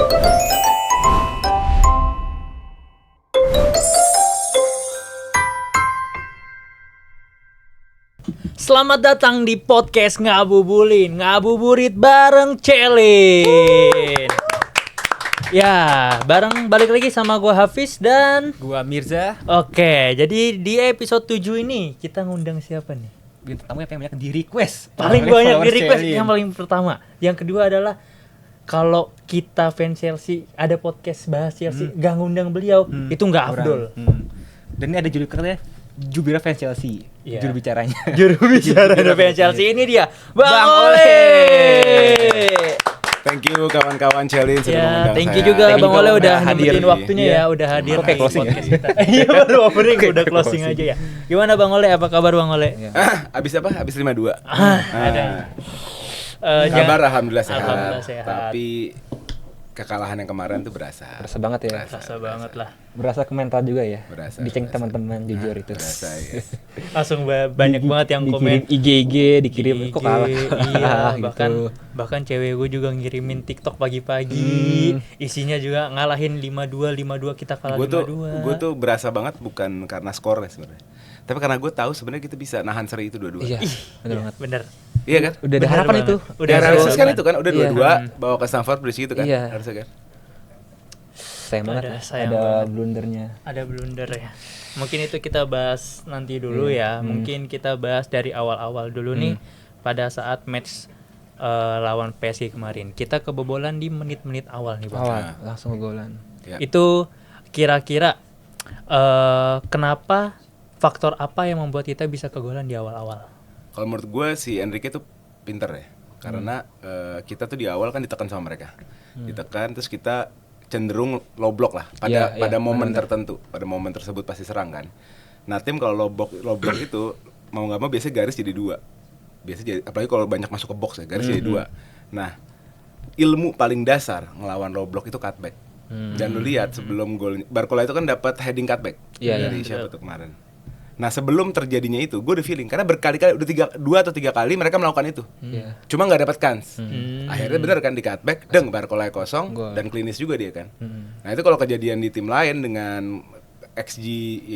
Selamat datang di podcast Ngabubulin, ngabuburit bareng Celin. Ya, balik lagi sama gua Hafiz dan Gua Mirza. Oke, jadi di episode 7 ini kita ngundang siapa nih? Bintang tamu yang banyak di request. Paling banyak di request Celin. yang paling pertama. Yang kedua adalah kalau kita fans Chelsea, ada podcast bahas Chelsea, gak ngundang beliau, itu gak afdol. Dan ini ada julukannya Jubira fans Chelsea. Iya. Juru bicaranya. Juru bicara fans Chelsea ini dia, Bang Ole. Ole. Thank you kawan-kawan Celin sudah Ya, mengundang thank saya. you juga Thank you Bang Ole juga udah hadir. nyempetin waktunya Iya. ya, udah hadir Kok kayak di closing ya? podcast kita. Iya, baru opening udah closing closing. aja ya. Gimana Bang Ole? Apa kabar Bang Ole? Iya. Abis apa? Abis 52. Ada. Kabar alhamdulillah sehat. Alhamdulillah sehat. Tapi kekalahan yang kemarin tuh berasa. Berasa banget ya. Rasa banget lah. Berasa ke mental juga ya. Berasa, Diceng berasa. teman-teman jujur itu. Berasa ya. Langsung banyak banget yang Dikirim komen. IG, dikirim kok kalah. Iya, gitu. bahkan cewek gue juga ngirimin TikTok pagi-pagi. Isinya juga ngalahin 5-2 kita kalah 5-2. Gue tuh berasa banget bukan karena skornya sebenarnya. Tapi karena gue tahu sebenarnya kita bisa nahan seri itu dua-dua. Iya, benar banget. Bener. Iya kan? Udah ada Bener harapan banget. itu. Udah Ya, realistis ada kan harapan. itu kan udah Iya. 2-2 bawa ke Stamford Bridge gitu kan. Iya. Harusnya kan. Sayang banget ya. sayang Ada banget. blundernya. Ada blunder ya. Mungkin itu kita bahas nanti dulu ya. Mungkin kita bahas dari awal-awal dulu nih pada saat match lawan PSG kemarin. Kita kebobolan di menit-menit awal nih, Bang. Awal langsung golan. Ya. Itu kira-kira kenapa, faktor apa yang membuat kita bisa kegolan di awal-awal? Kalau menurut gue si Enrique tuh pinter ya. Karena kita tuh di awal kan ditekan sama mereka. Ditekan terus kita cenderung low block lah pada Iya, momen benar. tertentu. Pada momen tersebut pasti serang kan. Nah, tim kalau low block itu mau nggak mau biasanya garis jadi 2. Biasanya jadi, apalagi kalau banyak masuk ke box ya, garis jadi 2. Nah, ilmu paling dasar ngelawan low block itu cutback. Dan lu lihat sebelum gol Barcola itu kan dapat heading cutback Iya, dari siapa tuh kemarin. Nah, sebelum terjadinya itu, gue udah feeling karena berkali-kali udah 2 atau 3 kali mereka melakukan itu. Iya. Cuma nggak dapat kans. Akhirnya bener kan di cutback, Barcola kosong Gol. dan klinis juga dia kan. Nah, itu kalau kejadian di tim lain dengan XG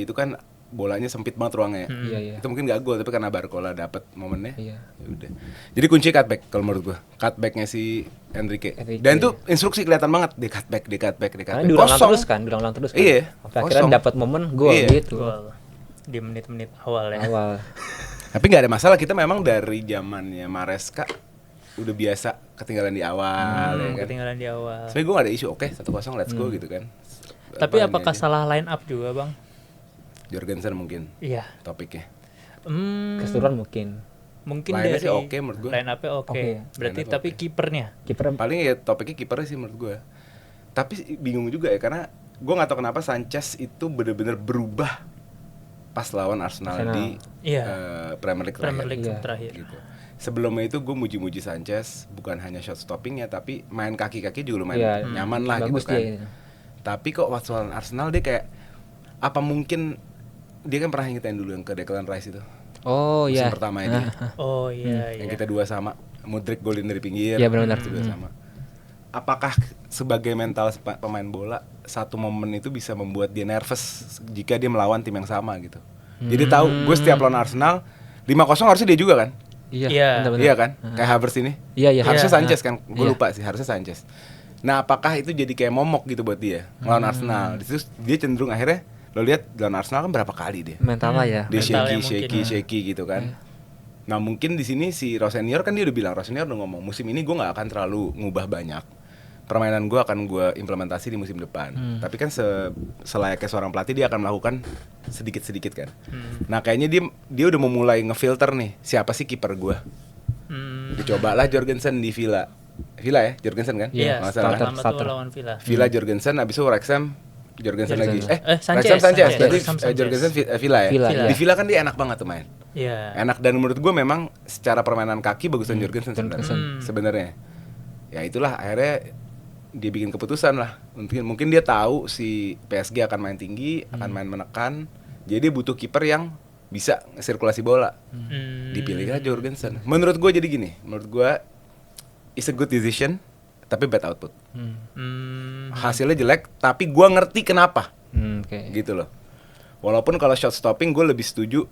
itu kan bolanya sempit banget ruangnya. Iya, iya. Itu mungkin gak gol tapi karena Barcola dapat momennya. Iya. Ya udah. Jadi kunci cutback kalau menurut gua. Cutbacknya si Enrique. Enrique. Dan itu instruksi kelihatan banget di cutback. Karena diulang terus kan. Iya, Sampai akhirnya kosong. dapat momen gol Iya. gitu. Gol di menit-menit awal ya. Awal. Tapi nggak ada masalah, kita memang dari zamannya Maresca udah biasa ketinggalan di awal ya kan. Ketinggalan di awal. Sebenarnya gue gak ada isu, oke 1-0 let's go gitu kan. Tapi Apaan apakah aja. salah line up juga, Bang? Jorgensen mungkin Iya. topiknya. Keseluruhan mungkin. Mungkin Line-nya dari sih oke menurut gua. Line up-nya oke. Oke. Berarti Line up tapi oke. kipernya. Kiper Paling ya topiknya kipernya sih menurut gue. Tapi bingung juga ya karena gue nggak tahu kenapa Sanchez itu bener-bener berubah pas lawan Arsenal. Di Iya. Premier League Premier terakhir. League Iya. terakhir. Gitu. Sebelumnya itu gue muji-muji Sanchez bukan hanya shot stoppingnya tapi main kaki-kaki juga lumayan Iya, nyaman lah bagus gitu kan. dia. Tapi kok waktu lawan Arsenal dia kayak apa mungkin dia kan pernah ngingetin dulu yang ke Declan Rice itu. Oh Musim iya. pertama ini. Oh iya Yang iya. kita 2 sama. Modric golin dari pinggir. Iya, benar-benar. Itu 2 sama. Apakah sebagai mental pemain bola satu momen itu bisa membuat dia nervous jika dia melawan tim yang sama gitu. Jadi tahu gue setiap lawan Arsenal 5-0 harusnya dia juga kan? Iya. Iya. benar-benar. Iya kan? Kayak Havertz ini. Iya, iya. Harusnya Iya. Sanchez kan? Gue Iya. lupa sih, harusnya Sanchez. Nah, apakah itu jadi kayak momok gitu buat dia ngelawan Arsenal? Terus dia cenderung akhirnya lo lihat lawan Arsenal kan berapa kali dia? Mental lah ya. Dia Mentalnya mungkin, shaky gitu kan. Nah, mungkin di sini si Rosenior kan dia udah bilang, Rosenior udah ngomong musim ini gue nggak akan terlalu ngubah banyak. Permainan gue akan gue implementasi di musim depan. Tapi kan selayaknya seorang pelatih dia akan melakukan sedikit-sedikit kan. Nah, kayaknya dia udah memulai ngefilter nih siapa sih kiper gue. Dicobalah Jorgensen di Villa ya, Jorgensen kan? Iya. Nggak salah kan? Pertama tuh starter. lawan Villa. Villa Jorgensen, abis itu Wrexham Jorgensen lagi. Sanchez. Sanchez. Berarti Wrexham Sanchez. Jorgensen Villa ya. Villa, Di Villa kan dia enak banget tuh main. Iya. Enak dan menurut gue memang secara permainan kaki bagusan Jorgensen sebenarnya. Ya itulah akhirnya dia bikin keputusan lah. Mungkin dia tahu si PSG akan main tinggi, akan main menekan. Jadi dia butuh kiper yang bisa sirkulasi bola. Dipilihlah Jorgensen. Menurut gue jadi gini, menurut gue it's a good decision. tapi bad output. Hasilnya Hasilnya jelek, tapi gue ngerti kenapa. Oke. Gitu loh. Walaupun kalau shot stopping gue lebih setuju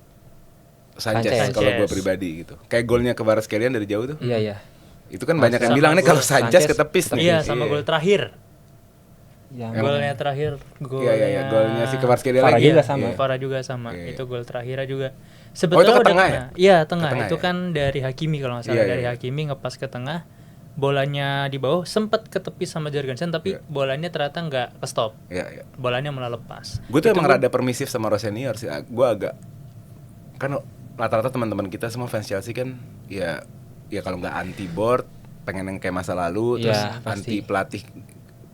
Sanchez Sanchez. kalau gue pribadi gitu. Kayak golnya ke Kvaratskhelia dari jauh tuh. Iya. Itu kan banyak yang Sama bilang nih gol kalau Sanchez ketepis nih. Iya, sama gol terakhir. Yang Golnya terakhir, Iya, golnya si Kvaratskhelia Farah lagi. juga Iya. sama. Farah juga sama. Iya. Itu gol terakhirnya juga. itu Sebetulnya ke udah tengah kena. Iya, tengah. Ke tengah Itu ya? kan dari Hakimi kalau nggak salah. Iya, Dari iya. Hakimi ngepas ke tengah. Bolanya di bawah sempat ketepis sama Jorgensen tapi Iya. bolanya ternyata nggak ke stop. Iya. Bolanya malah lepas. Gue tuh Itu emang gua- rada permisif sama Rosenior sih. Gue agak kan rata-rata teman-teman kita semua fans Chelsea kan ya kalau nggak anti board, pengen yang kayak masa lalu, terus Iya, anti pasti. pelatih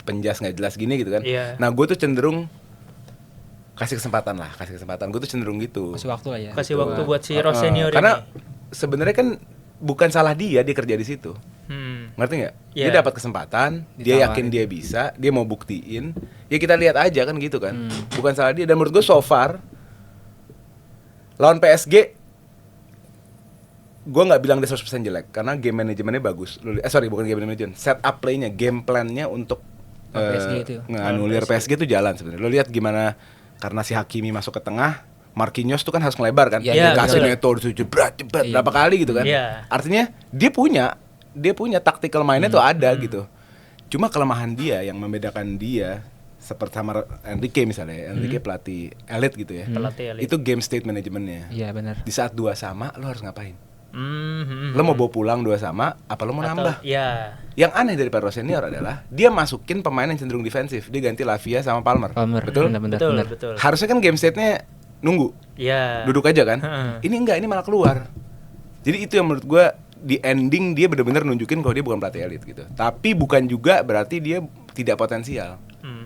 penjas nggak jelas gini gitu kan. Iya. Nah gue tuh cenderung kasih kesempatan. Gue tuh cenderung gitu. Kasih waktu lah ya. kasih Gitu. waktu buat si Rosenior Karena ini. sebenarnya kan bukan salah dia kerja di situ. Ngerti Ngerti nggak? Iya. Dia dapat kesempatan, dia Ditawarin. yakin dia bisa, dia mau buktiin. Ya kita lihat aja kan gitu kan. Bukan salah dia. Dan menurut gue so far lawan PSG gue nggak bilang dia 100% jelek karena game manajemennya bagus. Bukan game manajemen, setup play-nya, game plan-nya untuk PSG itu. nganulir PSG itu jalan sebenarnya. Lo lihat gimana karena si Hakimi masuk ke tengah, Marquinhos tuh kan harus ngelebar kan. Iya, Dikasih betul. Neto disitu jebret Iya. berapa kali gitu kan. Iya. Artinya dia punya tactical mainnya tuh ada gitu. Cuma kelemahan dia yang membedakan dia seperti sama Enrique misalnya, Enrique pelatih elit gitu ya. Pelatih elit. Itu game state manajemennya. Iya benar. Di saat 2 sama lo harus ngapain? Hmm. Lo mau bawa pulang 2 sama apa lo mau nambah? Iya. Yang aneh dari Pedro Senior adalah dia masukin pemain yang cenderung defensif. Dia ganti Lavia sama Palmer. Betul? Benar. Betul. Harusnya kan game state-nya nunggu, Iya. duduk aja kan. Heeh. Ini enggak, ini malah keluar. Jadi itu yang menurut gua di ending dia benar-benar nunjukin kalau dia bukan pelatih elit gitu. Tapi bukan juga berarti dia tidak potensial.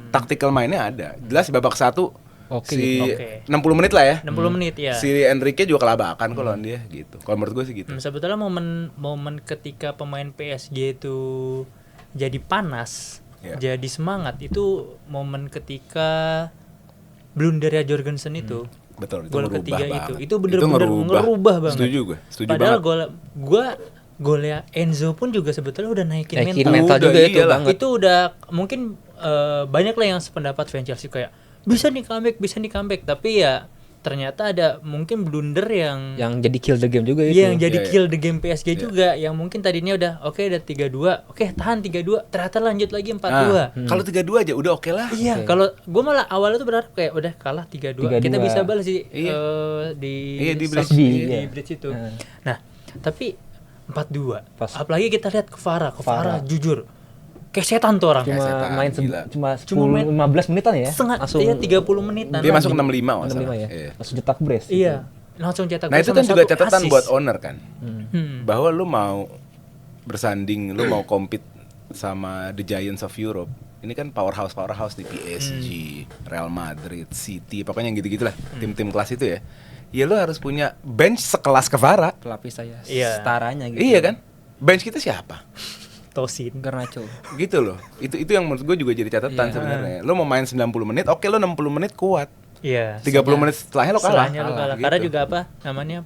Tactical mainnya ada. Jelas babak 1 Oke, oke. 60 menit lah ya. 60 menit ya. Si Enrique juga kelabakan kok lawan dia gitu. Kalau menurut gue sih gitu. Sebetulnya momen ketika pemain PSG itu jadi panas, Iya. jadi semangat itu momen ketika blundernya Jorgensen itu. Betul, itu Gol ngerubah ketiga banget. itu bener-bener ngerubah banget. Setuju gue. Padahal banget. golnya Enzo pun juga sebetulnya udah naikin Naikin mental. mental Udah, juga itu iyalah. banget. Itu udah mungkin banyak lah yang sependapat fans Chelsea kayak bisa nih comeback, tapi ya ternyata ada mungkin blunder yang Yang jadi kill the game juga itu. iya, yang jadi Iya, iya. kill the game PSG Iya. juga yang mungkin tadinya udah oke udah 3-2, oke tahan 3-2, ternyata lanjut lagi 4-2. Kalau 3-2 aja udah oke lah. Iya, kalau gue malah awalnya tuh berharap kayak udah kalah 3-2, kita 3-2. bisa balas di Iya. di Iya, di South- bridge. di Iya. bridge itu. Heeh. Nah, tapi 4-2. Pas. Apalagi kita lihat ke Farah Farah. jujur kayak setan tuh orang. Kayak Cuma setan, main gila. cuma Cuma 10 main 15 menitan ya. Setengah langsung iya 30 menitan. Dia masuk lagi. 65 masalah. 65 ya. Iya. Langsung cetak brace. Iya, langsung cetak Nah gol itu sama kan juga satu catatan assist. buat owner kan. Hmm. Bahwa lu mau bersanding, lu mau compete sama the Giants of Europe. Ini kan powerhouse di PSG, Real Madrid, City, pokoknya yang gitu-gitulah. Tim-tim kelas itu ya. Ya lu harus punya bench sekelas Kvara. Pelapis saya Iya. setaranya gitu. Iya kan? Bench kita siapa? Tosin. Garnacho. Gitu loh. Itu yang menurut gue juga jadi catatan Iya. sebenarnya. Lu mau main 90 menit, oke lu 60 menit kuat. Iya. 30 menit setelahnya lo kalah. Setelahnya lo kalah. Gitu. Karena juga apa namanya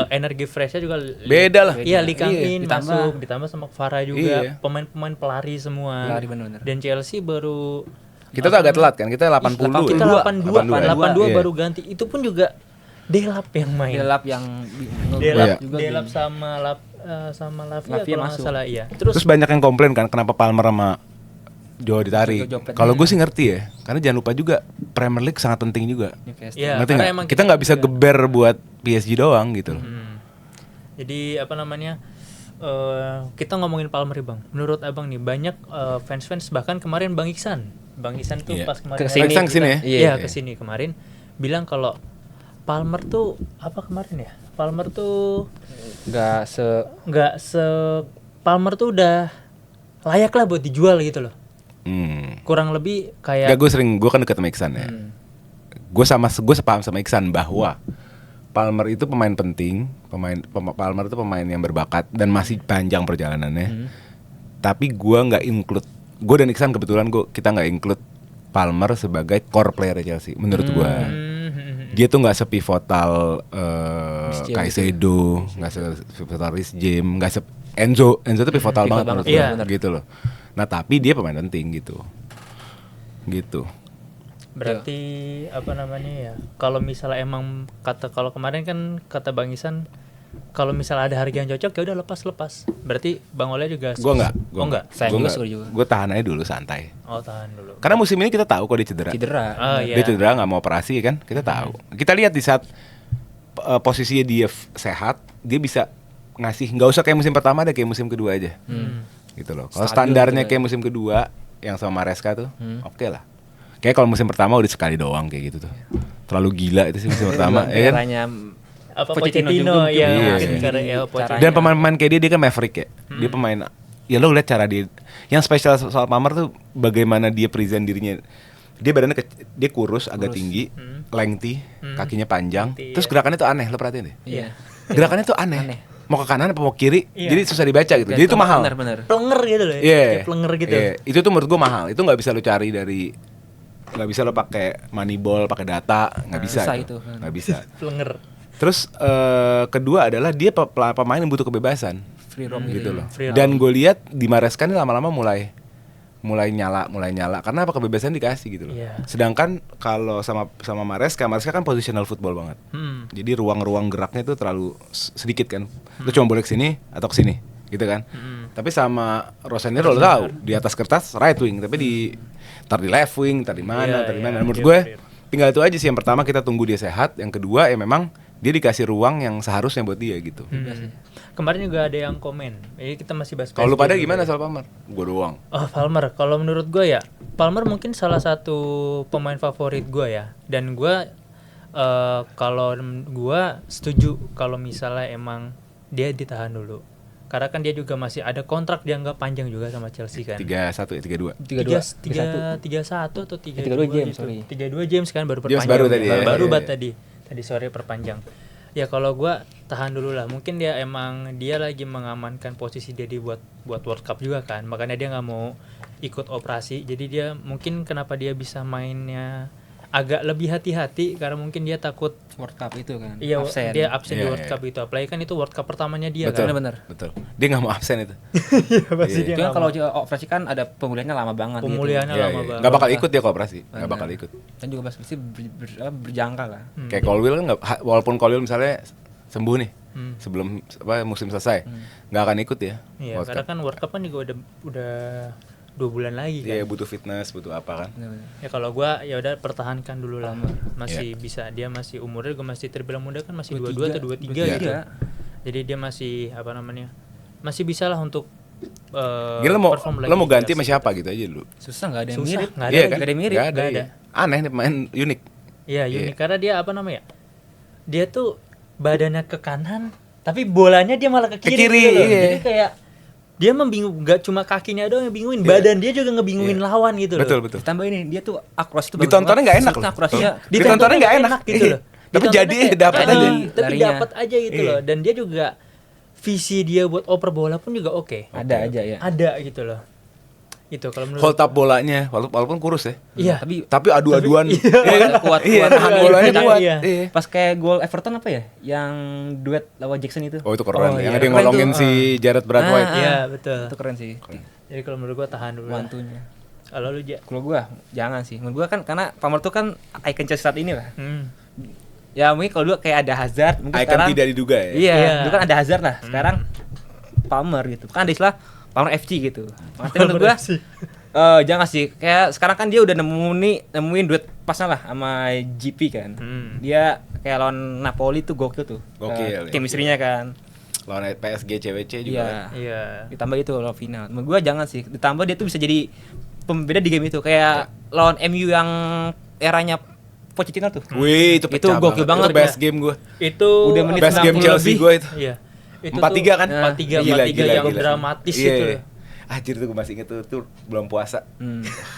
energi freshnya juga Beda lah. Iya, Lee Kang Iya, In ditambah. masuk, ditambah sama Farah juga. Iya. Pemain-pemain pelari semua. Pelari bener-bener. Dan Chelsea baru Kita tuh agak telat kan, kita 80 kita ya. 82 Iya. baru ganti. Itu pun juga Delap yang main. Delap yang Delap, juga Delap gini. sama Lavia Lavia kalau nggak masuk. salah iya. Terus banyak yang komplain kan kenapa Palmer sama Joe ditarik. Joe Jopet. Kalau gue sih ngerti ya, karena jangan lupa juga Premier League sangat penting juga. Newcastle. Iya, Ngerti karena nggak? emang Kita nggak bisa juga- geber buat PSG doang gitu. Jadi apa namanya? Kita ngomongin Palmer Bang. Menurut Abang nih banyak fans-fans bahkan kemarin Bang Iksan tuh Iya. pas kemarin Kesini. Iksan kesini ya? Iya, Iya. kesini kemarin bilang kalau Palmer tuh apa kemarin ya? Palmer tuh nggak se Palmer tuh udah layak lah buat dijual gitu loh. Kurang lebih kayak Gak, gue kan deket sama Iksan ya. Gue sepaham sama Iksan bahwa Palmer itu pemain penting, Palmer itu pemain yang berbakat dan masih panjang perjalanannya. Tapi gue nggak include, gue dan Iksan kebetulan kita nggak include Palmer sebagai core player Chelsea. Menurut gue, dia tuh nggak sepivotal Caicedo, nggak sepivotal Reece James, nggak Enzo tuh pivotal banget menurut gue, Iya. gitu loh. Nah tapi dia pemain penting gitu. Berarti apa namanya ya? Kalau misalnya emang kalau kemarin kan kata Bang Isan, kalau misalnya ada harga yang cocok ya udah lepas. Berarti Bang Oleh juga. Gue enggak. Sayang Gue juga, enggak. suruh juga. Gue tahan aja dulu santai. Oh, tahan dulu. Karena musim ini kita tahu kok dia cedera. Oh, iya. Dia cedera nggak mau operasi kan? Kita tahu. Kita lihat di saat posisinya dia sehat, dia bisa ngasih. Nggak usah kayak musim pertama, ada kayak musim kedua aja. Gitu loh. Kalau Stabil standarnya gitu ya. kayak musim kedua yang sama Maresca tuh, oke lah. Kayak kalau musim pertama udah sekali doang kayak gitu tuh. Terlalu gila itu sih musim pertama, ya kan? Caranya Apa Pochettino Pochettino juga ya, Iya. mungkin karena ya Caranya. Pochettino. Dan pemain-pemain kayak dia kan maverick ya. Dia pemain. Ya lo lihat cara dia. Yang spesial soal Palmer tuh bagaimana dia present dirinya. Dia badannya dia kurus, agak tinggi, lengthy, kakinya panjang. Lengthy, Terus iya. gerakannya tuh aneh, lo perhatiin deh. Iya. Gerakannya tuh aneh. Mau ke kanan apa mau kiri, Iya. jadi susah dibaca gitu. Jadi itu mahal. Benar. Plenger gitu loh. Iya. Kayak plenger gitu. Iya. Itu tuh menurut gua mahal. Itu nggak bisa lo cari dari, nggak bisa lo pakai Moneyball, pakai data, nggak bisa. susah itu. itu. Nggak bisa. Plenger. Terus kedua adalah dia pemain yang butuh kebebasan. Free roam Gitu loh. Free Dan gue lihat di Maresca ini lama-lama mulai nyala karena apa, kebebasan dikasih gitu loh. Iya. Sedangkan kalau sama Maresca kan positional football banget. Jadi ruang-ruang geraknya itu terlalu sedikit kan. Lu cuma boleh kesini atau kesini gitu kan. Tapi sama Rossonero lo tahu di atas kertas right wing, tapi tar di left wing, tar di mana. Iya, Menurut dia gue free. tinggal itu aja sih. Yang pertama kita tunggu dia sehat, yang kedua ya memang dia dikasih ruang yang seharusnya buat dia gitu. Kemarin juga ada yang komen. Jadi kita masih bahas. Kalau lu PSG pada dulu gimana ya. soal Palmer? Gue doang. Oh, Palmer. Kalau menurut gue ya, Palmer mungkin salah satu pemain favorit gue ya. Dan gue kalau gue setuju kalau misalnya emang dia ditahan dulu. Karena kan dia juga masih ada kontrak dianggap panjang juga sama Chelsea kan. 3-1 ya, 3-2. 3-1 atau 3-2 James, gitu. sorry. 3-2 James kan baru James perpanjang. baru tadi ya. Baru Iya, banget iya. tadi. Tadi sore perpanjang. Ya kalau gua tahan dulu lah. Mungkin dia lagi mengamankan posisi dia buat World Cup juga kan. Makanya dia nggak mau ikut operasi. Jadi dia mungkin kenapa dia bisa mainnya agak lebih hati-hati karena mungkin dia takut World Cup itu kan. iya absen. dia absen di Iya, World iya. Cup itu. Apalagi kan itu World Cup pertamanya dia Betul, kan. Bener. betul. Dia nggak mau absen itu. Pasti Iya. dia Itu kan nggak kalau mau. operasi kan ada pemulihannya lama banget Pemulihannya gitu. Iya, lama iya. banget. Nggak bakal ikut dia kooperasi, nggak Bener. bakal ikut. Dan juga pasti berjangka lah. Kayak Colwill kan walaupun Colwill misalnya sembuh nih sebelum musim selesai, nggak akan ikut ya. Iya, World karena Cup. kan World Cup kan juga udah 2 bulan lagi kan. Iya, butuh fitness, butuh apa kan? Bener-bener. Ya kalau gua ya udah pertahankan dulu lah. Masih Iya. bisa, dia masih umurnya juga masih terbilang muda kan, masih 22 23, atau 23 Iya. gitu. Jadi dia masih apa namanya? Masih bisa lah untuk Gila lo perform lagi mau di ganti Chelsea. sama siapa gitu aja dulu. Susah nggak ada yang Susah, mirip. nggak ada Iya lagi. kan? Nggak ada yang mirip. Nggak ada, Nggak iya. ada. Aneh nih pemain unik. Iya, Iya. unik karena dia apa namanya? Dia tuh badannya ke kanan, tapi bolanya dia malah ke Ke kiri, kiri, gitu loh. iya. Jadi kayak dia gak cuma kakinya doang yang bingungin, badan dia juga ngebingungin lawan gitu loh. Betul, betul. Ditambah ini dia tuh akurasi itu Ditontonnya nggak enak loh. Akurasinya Ditontonnya nggak enak gitu loh. Tapi Ditontonnya jadi kayak dapat jadi, aja. tapi Larinya. dapat aja gitu Iya. loh. Dan dia juga visi dia buat oper bola pun juga oke. Ada aja ya. Ada gitu loh. Itu kalau menurut Hold up bolanya, walaupun kurus ya. Iya. Tapi adu-aduan. Kuat, Iya, kuat. nahan bolanya Iya, kuat. iya. Iya. Pas kayak gol Everton apa ya? Yang duet lawan Jackson itu. Oh itu keren. Oh, Yang iya. ada yang Keren ngolongin tuh. si Jared Bradway. Iya, betul. Itu keren sih. Jadi kalau menurut gua tahan dulu lah. Wantunya. Kalau lu Ja. Kalau gua jangan sih. Menurut gua kan karena Palmer tuh kan icon Chelsea saat ini lah. Ya mungkin kalau dulu kayak ada Hazard, mungkin Icon sekarang tidak diduga ya. Iya, Iya. dulu kan ada Hazard lah. Sekarang Palmer gitu. Kan ada istilah Palmer FC gitu. Makanya menurut gua jangan sih. Kayak sekarang kan dia udah nemuin duet pasnya lah sama GP kan. Dia kayak lawan Napoli tuh gokil tuh. Gokil, ya. Chemistry-nya kan. Lawan PSG CWC juga. Iya. kan. Iya. Ditambah itu lawan final. Menurut gua jangan sih. Ditambah dia tuh bisa jadi pembeda di game itu kayak lawan MU yang eranya Pochettino tuh. Wih, itu pecah gokil banget Itu best ya. game gue. Itu Udah menit Best game 90 Chelsea lebih. gue itu. Iya. Itu 4-3 kan? 4-3 Gila, 4-3 gila, yang gila. dramatis Iya, itu. iya. Anjir tuh gue masih inget tuh belum puasa.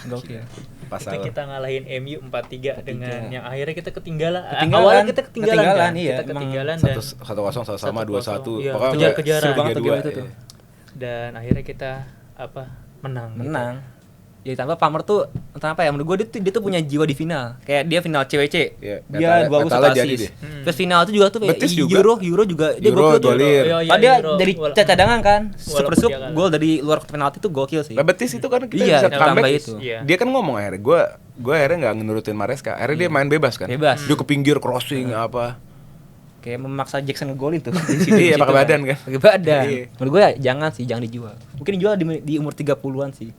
Gokil. Pas Itu sahur. kita ngalahin MU 4-3 dengan yang akhirnya kita ketinggalan. Ketinggalan. Awalnya kita ketinggalan kan? Ketinggalan, iya. Kita Emang ketinggalan dan 1-0 sama 2-1. Iya, Pokoknya kejar-kejaran. seru banget tuh game 3-2, itu tuh. iya. dan akhirnya kita menang. gitu. Menang. Ya ditambah Palmer tuh entah apa ya, menurut gue dia tuh punya jiwa di final. Kayak dia final CWC, Iya, dia Metale- 2 gol Metale 1 jadi assist. deh. Terus final itu juga tuh kayak Betis juga. Euro juga dia Euro, gokil tuh. Golir. Iya, iya, Padahal dia Euro. dari cadangan kan, super Walaupun sub dia kalah. gol dari luar kotak penalti tuh gokil sih. Lah Betis itu kan kita Iya, bisa tambah comeback. itu. Iya. Dia kan ngomong akhirnya gue akhirnya nggak ngenurutin Maresca. Akhirnya dia main bebas kan. Bebas. Dia ke pinggir crossing apa. Kayak memaksa Jackson ngegolin tuh. Iya, pakai badan kan. Pakai badan. Iya. Menurut gue ya jangan dijual. Mungkin dijual di umur 30-an sih.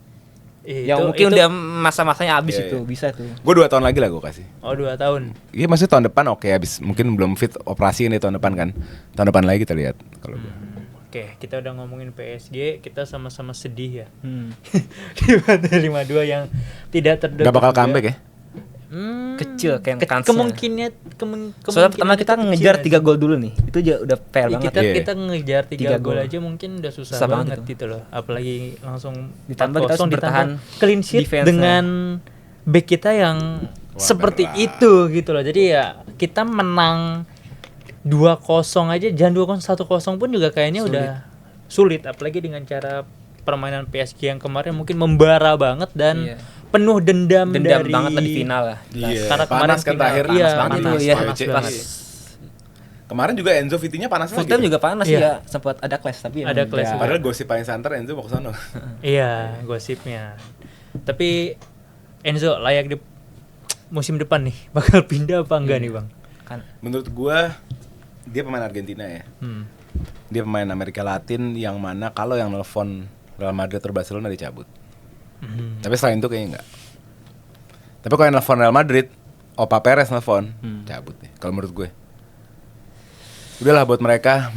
Yang Itu- mungkin itu- udah masa-masanya habis Iya, itu, iya. bisa tuh. Gue 2 tahun lagi lah gue kasih. Oh 2 tahun. Iya maksudnya tahun depan oke habis mungkin belum fit operasi ini tahun depan kan. Tahun depan lagi kita lihat kalau gua. Oke, kita udah ngomongin PSG, kita sama-sama sedih ya. Hmm. Di Pantai 52 yang tidak terduga. Gak bakal comeback ya. Kecil kayak kansnya. Kemungkinan Soalnya pertama kita ngejar 3 gol dulu nih. Itu udah fair banget. kita Iya. kita ngejar 3 Tiga gol gol. aja mungkin udah susah Susah banget banget itu. gitu loh. Apalagi langsung Ditambah kita harus 4-0, bertahan clean sheet defense-nya. dengan back kita yang seperti berat. itu gitu loh. Jadi ya kita menang 2-0 aja, jangan 2-0 1-0 pun juga kayaknya udah sulit, apalagi dengan cara permainan PSG yang kemarin mungkin membara banget dan Iya. penuh dendam Dendam dari banget lah di final lah. Iya, karena panas kemarin kan final- terakhir, iya, panas banget panas, itu, iya. panas CWC. banget. Kemarin juga Enzo Vitinya panas Full lagi. time juga panas Iya. ya, sempat ada clash tapi Ada emang clash udah- juga. Padahal gosip paling santer Enzo mau ke sono. Iya, gosipnya. Tapi Enzo layak di musim depan nih bakal pindah apa enggak nih, Bang? kan Menurut gua dia pemain Argentina ya. Dia pemain Amerika Latin yang mana kalau yang nelfon Real Madrid atau Barcelona dicabut. Tapi selain itu kayaknya enggak. Tapi kalau yang nelfon Real Madrid, Opa Perez nelfon, cabut deh. Kalau menurut gue. Udahlah buat mereka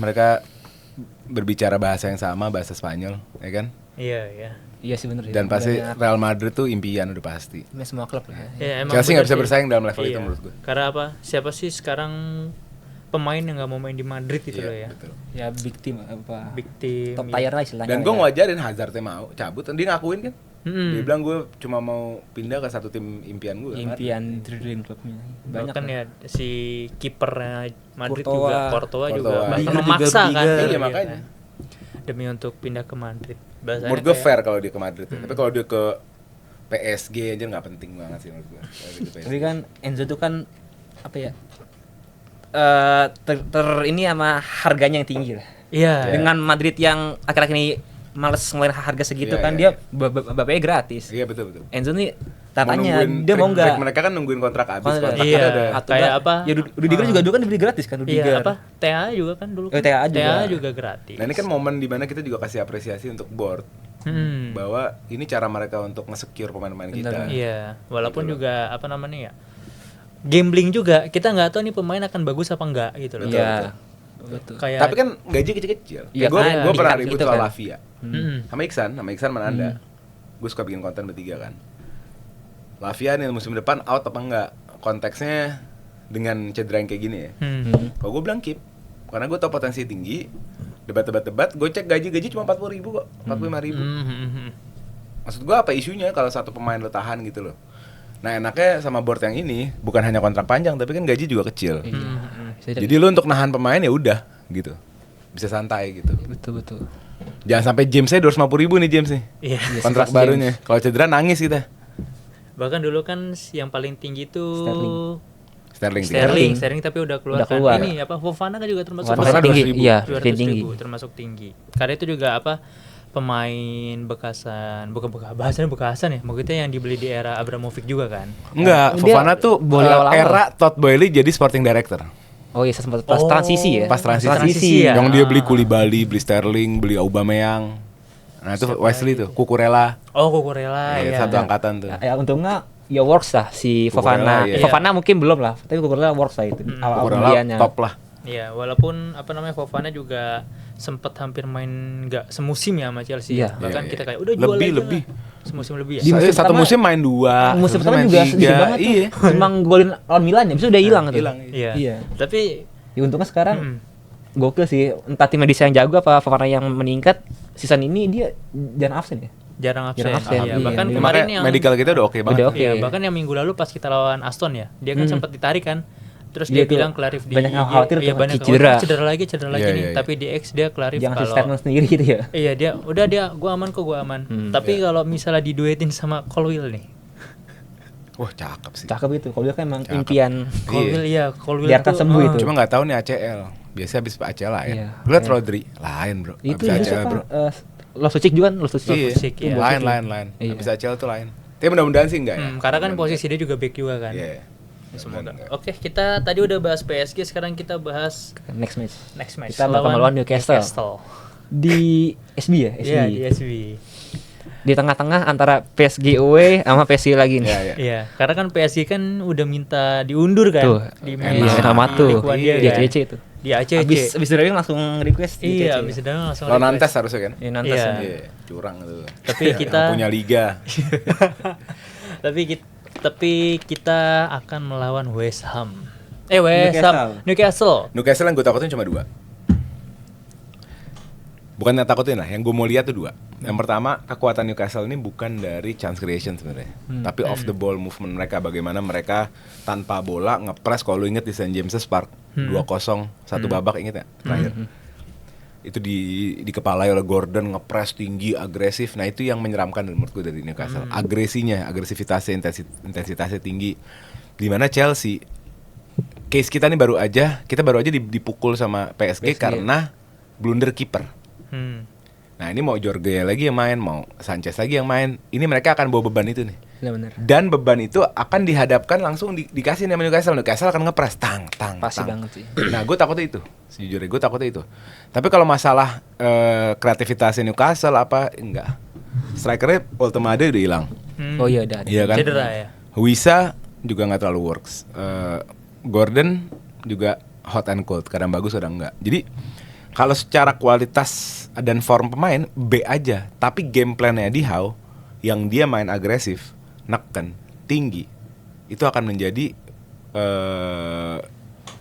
berbicara bahasa yang sama, bahasa Spanyol, ya kan? Iya, iya. iya sih bener Dan pasti Real Madrid tuh impian udah pasti. semua klub lah ya. Ya, emang Chelsea nggak bener bisa sih. bersaing dalam level Iya. itu menurut gue. Karena apa? Siapa sih sekarang pemain yang nggak mau main di Madrid gitu loh ya? Betul. Ya big team apa Big team. top tier lah istilahnya. Dan gue ya. ngewajarin Hazardnya mau cabut, dia ngakuin kan? Mm-mm. Dia bilang gue cuma mau pindah ke satu tim impian gue. impian dream clubnya. Banyak Bahkan lah. ya si kipernya Madrid Courtois. juga, Courtois juga Courtois. bahkan Rudiger memaksa juga, kan. Iya, gitu makanya. kan. Demi untuk pindah ke Madrid. Bahasanya Menurut gue kayak- fair kalau dia ke Madrid ya. Tapi kalau dia ke PSG aja nggak penting banget sih menurut gue. Kalau dia ke PSG. Tapi kan Enzo tuh kan apa ya? Ini sama harganya yang tinggi lah. Iya. Dengan Madrid yang akhir-akhir ini males ngeluarin harga segitu Iya, kan iya, dia bapaknya gratis. Iya betul. Enzo nih Mau tanya nungguin dia mau break- nggak? break mereka kan nungguin kontrak habis. Kontrak. Kontrak Iya. ada. Atau Kayak nggak? apa? Ya Rudiger juga dulu kan dibeli gratis kan Rudiger. Iya apa? TA juga kan dulu. Oh, TA juga. juga gratis. Nah ini kan momen dimana kita juga kasih apresiasi untuk board bahwa ini cara mereka untuk nge-secure pemain-pemain kita. Bener. Iya, walaupun juga apa namanya ya? Gambling juga. Kita nggak tahu nih pemain akan bagus apa enggak gitu loh. Iya. Betul. Kayak Tapi kan gaji kecil-kecil. Iya, Gue kan, pernah di- ribut itu soal kan. Lavia. Mm-mm. Sama Iksan Mananda. Gue suka bikin konten bertiga kan. Lavia nih musim depan out apa enggak? Konteksnya dengan cedera yang kayak gini ya. Kalau gue bilang keep, karena gue tau potensi tinggi. Debat, gue cek gaji cuma 40.000 kok, 45.000. Mhm. Maksud gue apa isunya kalau satu pemain lo tahan gitu loh. Nah enaknya sama board yang ini bukan hanya kontrak panjang tapi kan gaji juga kecil. Iya. Jadi lo untuk nahan pemain ya udah gitu, bisa santai gitu. Betul. Jangan sampai Jamesnya 250.000 nih James nih. Iya. Kontrak sekelas barunya. Kalau cedera nangis kita. Bahkan dulu kan yang paling tinggi tuh Sterling. Sterling. Tapi udah keluar, Udah keluar. kan. Ini apa Fofana kan juga termasuk Fofana Fofana tinggi. 200.000. Iya, 200.000 tinggi. termasuk tinggi. Karena itu juga apa pemain bekasan, bukan bekasan ya, maksudnya yang dibeli di era Abramovich juga kan. Enggak, Dia Fofana tuh boleh awal-awal. era Todd Boehly jadi sporting director. Oh iya sempat pas transisi ya. Pas transisi. Transisi ya. Yang dia beli Koulibaly, beli Sterling, beli Aubameyang. Nah itu Wesley tuh, Cucurella. Oh, Cucurella Iya, ya. satu angkatan tuh. Ya untungnya ya works lah si Cucurella, Fofana. iya. Fofana mungkin belum lah, tapi Cucurella works lah itu. Awal Cucurella pembeliannya. top lah. Iya, walaupun apa namanya Fofana juga sempat hampir main nggak semusim ya sama Chelsea. Iya. Bahkan Iya, kita iya. kayak udah jual aja Lebih. lah. Semusim lebih ya. Di musim Satu pertama- musim main 2, Musim pertama juga sedikit banget tuh. Iya. Cuma golin lawan Milan ya, bisa udah hilang tuh. Hilang. Iya. Iya. Tapi Ya untungnya sekarang gokil sih, entah tim medis yang jago apa Fofana yang meningkat. Season ini dia jangan absen ya. jarang absen. Jarang absen, Iya, iya. bahkan Iya, kemarin Makanya yang medical kita udah oke banget. Udah oke. Iya, bahkan yang minggu lalu pas kita lawan Aston ya, dia kan sempat ditarik kan. Terus Iya dia tuh, bilang clarif di banyak yang khawatir iya, tuh, banyak cedera. cedera lagi Iya, nih. iya. Tapi di X dia clarif Jangan si kalau statement sendiri gitu ya. iya dia gua aman kok, gua aman. Tapi kalau misalnya diduetin sama Colwill nih. Wah, cakep sih. Cakep itu. Colwill kan emang Cakep. impian. Colwill iya, Colwill Biarkan tuh, sembuh itu. Cuma nggak tahu nih ACL. Biasanya habis ACL lain. Iya. Lu liat Iya. Rodri, lain bro. Itu Habis siapa? bro. Loftus-Cheek juga kan, Loftus-Cheek. Iya, Loftus-Cheek, iya. lain. Iya. Habis ACL tuh lain. Tapi mudah-mudahan sih enggak ya. karena kan posisi dia juga back juga kan. Iya. Semoga. Mudah-mudahan enggak. Oke, kita tadi udah bahas PSG, sekarang kita bahas Next match. next match. Kita bakal melawan Newcastle. Di SB ya? SB. Iya, di SB. Di tengah-tengah antara PSG away sama PSG lagi nih. Iya, iya. Iya, karena kan PSG kan udah minta diundur kan Tuh. di Emang. Iya, sama tuh. Ligue 1 dia Di kan. ACC itu. Di ACC. Abis dari langsung request di Iya, ACC. abis itu langsung Lawan request. Nantes harusnya kan. Iya, Nantes. Iya. Iya, curang tuh. Tapi Yang kita- punya liga. tapi kita akan melawan West Ham. West Ham. Newcastle. Newcastle yang gue takutin cuma 2. Bukan yang takutin lah, yang gue mau lihat tuh 2. Yang pertama, kekuatan Newcastle ini bukan dari chance creation sebenarnya, tapi off the ball movement mereka. Bagaimana mereka tanpa bola ngepres. Kalau lu inget di St. James's Park 2-0 satu babak, inget ya terakhir. Itu di kepalai oleh Gordon, ngepres tinggi, agresif. Nah itu yang menyeramkan menurut gue dari Newcastle. Agresivitasnya, intensitasnya tinggi. Dimana Chelsea, case kita nih baru aja dipukul sama PSG karena blunder kiper. Nah ini mau Jorge lagi yang main, mau Sanchez lagi yang main. Ini mereka akan bawa beban itu nih. Benar-benar. Dan beban itu akan dihadapkan langsung dikasih sama Newcastle. Newcastle akan ngepres tang. Pasti banget sih. Nah gue takutnya itu, sejujurnya gue takutnya itu. Tapi kalau masalah kreativitasnya Newcastle apa, enggak. Strikernya Oltemade udah hilang. Oh iya ada. Iya kan? Cedera ya. Huisa juga nggak terlalu works. Gordon juga hot and cold, kadang bagus kadang enggak. Jadi kalau secara kualitas dan form pemain B aja, tapi game plan-nya di Howe yang dia main agresif, neken, tinggi, itu akan menjadi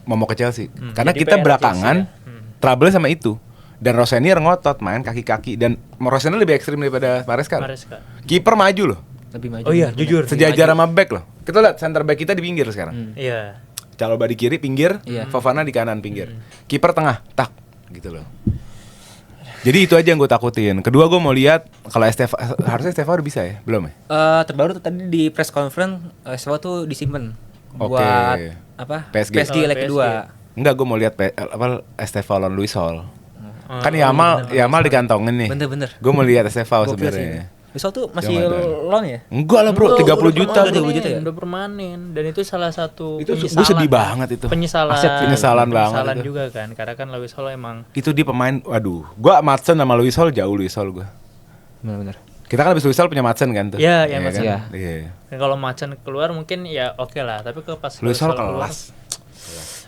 momok ke Chelsea. Karena jadi kita PR belakangan Chelsea ya. trouble sama itu. Dan Rosenior ngotot main kaki-kaki, dan Rosenior lebih ekstrim daripada Maresca. Maresca. Kiper maju loh. Lebih maju. Oh iya, jujur. Sejajar sama back loh. Kita lihat center back kita di pinggir sekarang. Iya. Caloba di kiri pinggir, Iya. Fofana di kanan pinggir. Kiper tengah, tak gitu loh. Jadi itu aja yang gue takutin. Kedua gue mau lihat kalau harusnya Esteva udah bisa ya, belum ya? Terbaru tuh tadi di press conference Esteva tuh disimpan Oke. buat apa? PSG. leg PSG. kedua. Enggak, gue mau lihat Esteva lawan Luis Hall. Oh, Kan Yamal dikantongin nih. Bener-bener. Gue mau lihat Esteva Gokil sih. sebenarnya. Luis Hall tuh masih Cuma ada. loan ya? Enggak lah bro, 30 juta permanen. bro. 30 juta ya? Udah permanen, dan itu salah satu Itu gue sedih banget itu. Penyesalan. Penyesalan banget itu. juga kan, karena kan Lewis Hall emang Itu dia pemain, waduh. Gue Madsen sama Luis Hall jauh Luis Hall gue. Bener-bener. Kita kan habis Luis Hall punya Madsen kan tuh. Iya, yang Madsen. Kan? Iya. kan kalau Macan keluar mungkin ya oke lah, tapi kalau pas Luis Hall keluar, kelas.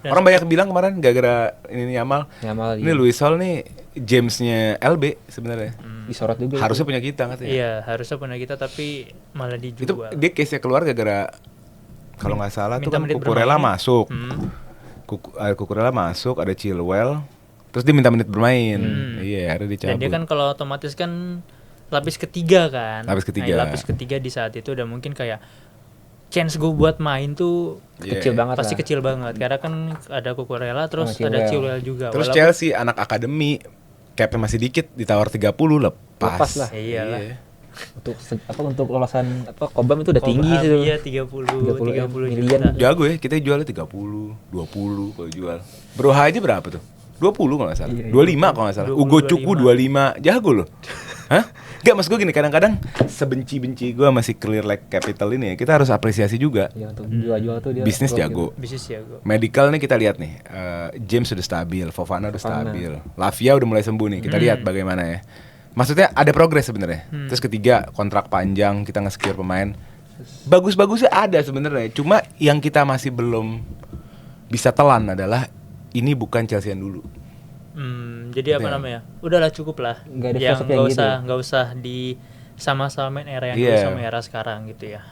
dan- Orang banyak bilang kemarin gara-gara ini Yamal. Yamal, Ini iya. Luis Hall nih Jamesnya LB sebenarnya. Disorot juga. Harusnya punya kita katanya. Iya, harusnya punya kita tapi malah Itu dijual. dia case-nya keluar gara-gara kalau nggak salah tuh Minta kan menit Cucurella bermain. masuk. Cucurella masuk, ada Chilwell. Terus dia minta menit bermain. Iya, akhirnya dicabut. Dan dia kan kalau otomatis kan lapis ketiga kan. Lapis ketiga. Nah, lapis ketiga di saat itu udah mungkin kayak chance gue buat main tuh Iya. Kecil banget pasti lah. kecil banget, karena kan ada Cucurella terus Sama ada Chilwell. Chilwell juga. Terus Walaupun- Chelsea anak akademi, capnya masih dikit, ditawar 30 lepas. Lepas lah. Iyalah. Iya. Untuk lolosan Kobam itu udah tinggi Cobham, sih. Iya, 30 miliar. juta. Jago ya, kita jualnya 30, 20 kalau jual. Broha aja berapa tuh? 20 kalau nggak salah. Iya, iya. 25 kalau nggak salah. 20, Ugo Cuku 25. Jago loh. Hah? Gak, maksud gue gini, kadang-kadang sebenci-benci gue masih clear like capital ini ya, kita harus apresiasi juga. Ya untuk jual-jual tuh dia Bisnis gokil. jago. Bisnis ya gue. Medical nih kita lihat nih, James sudah stabil, Fofana udah stabil, Lavia udah mulai sembuh nih. Kita lihat bagaimana ya. Maksudnya ada progres sebenarnya. Terus ketiga, kontrak panjang, kita nge-secure pemain. Bagus-bagusnya ada sebenarnya. Cuma yang kita masih belum bisa telan adalah ini bukan Chelsea yang dulu. Jadi apa Iya. namanya? Udahlah cukup lah. Nggak ada Yang filosofi yang gitu. nggak usah di sama-samain era yang Iya. dulu sama era sekarang gitu ya.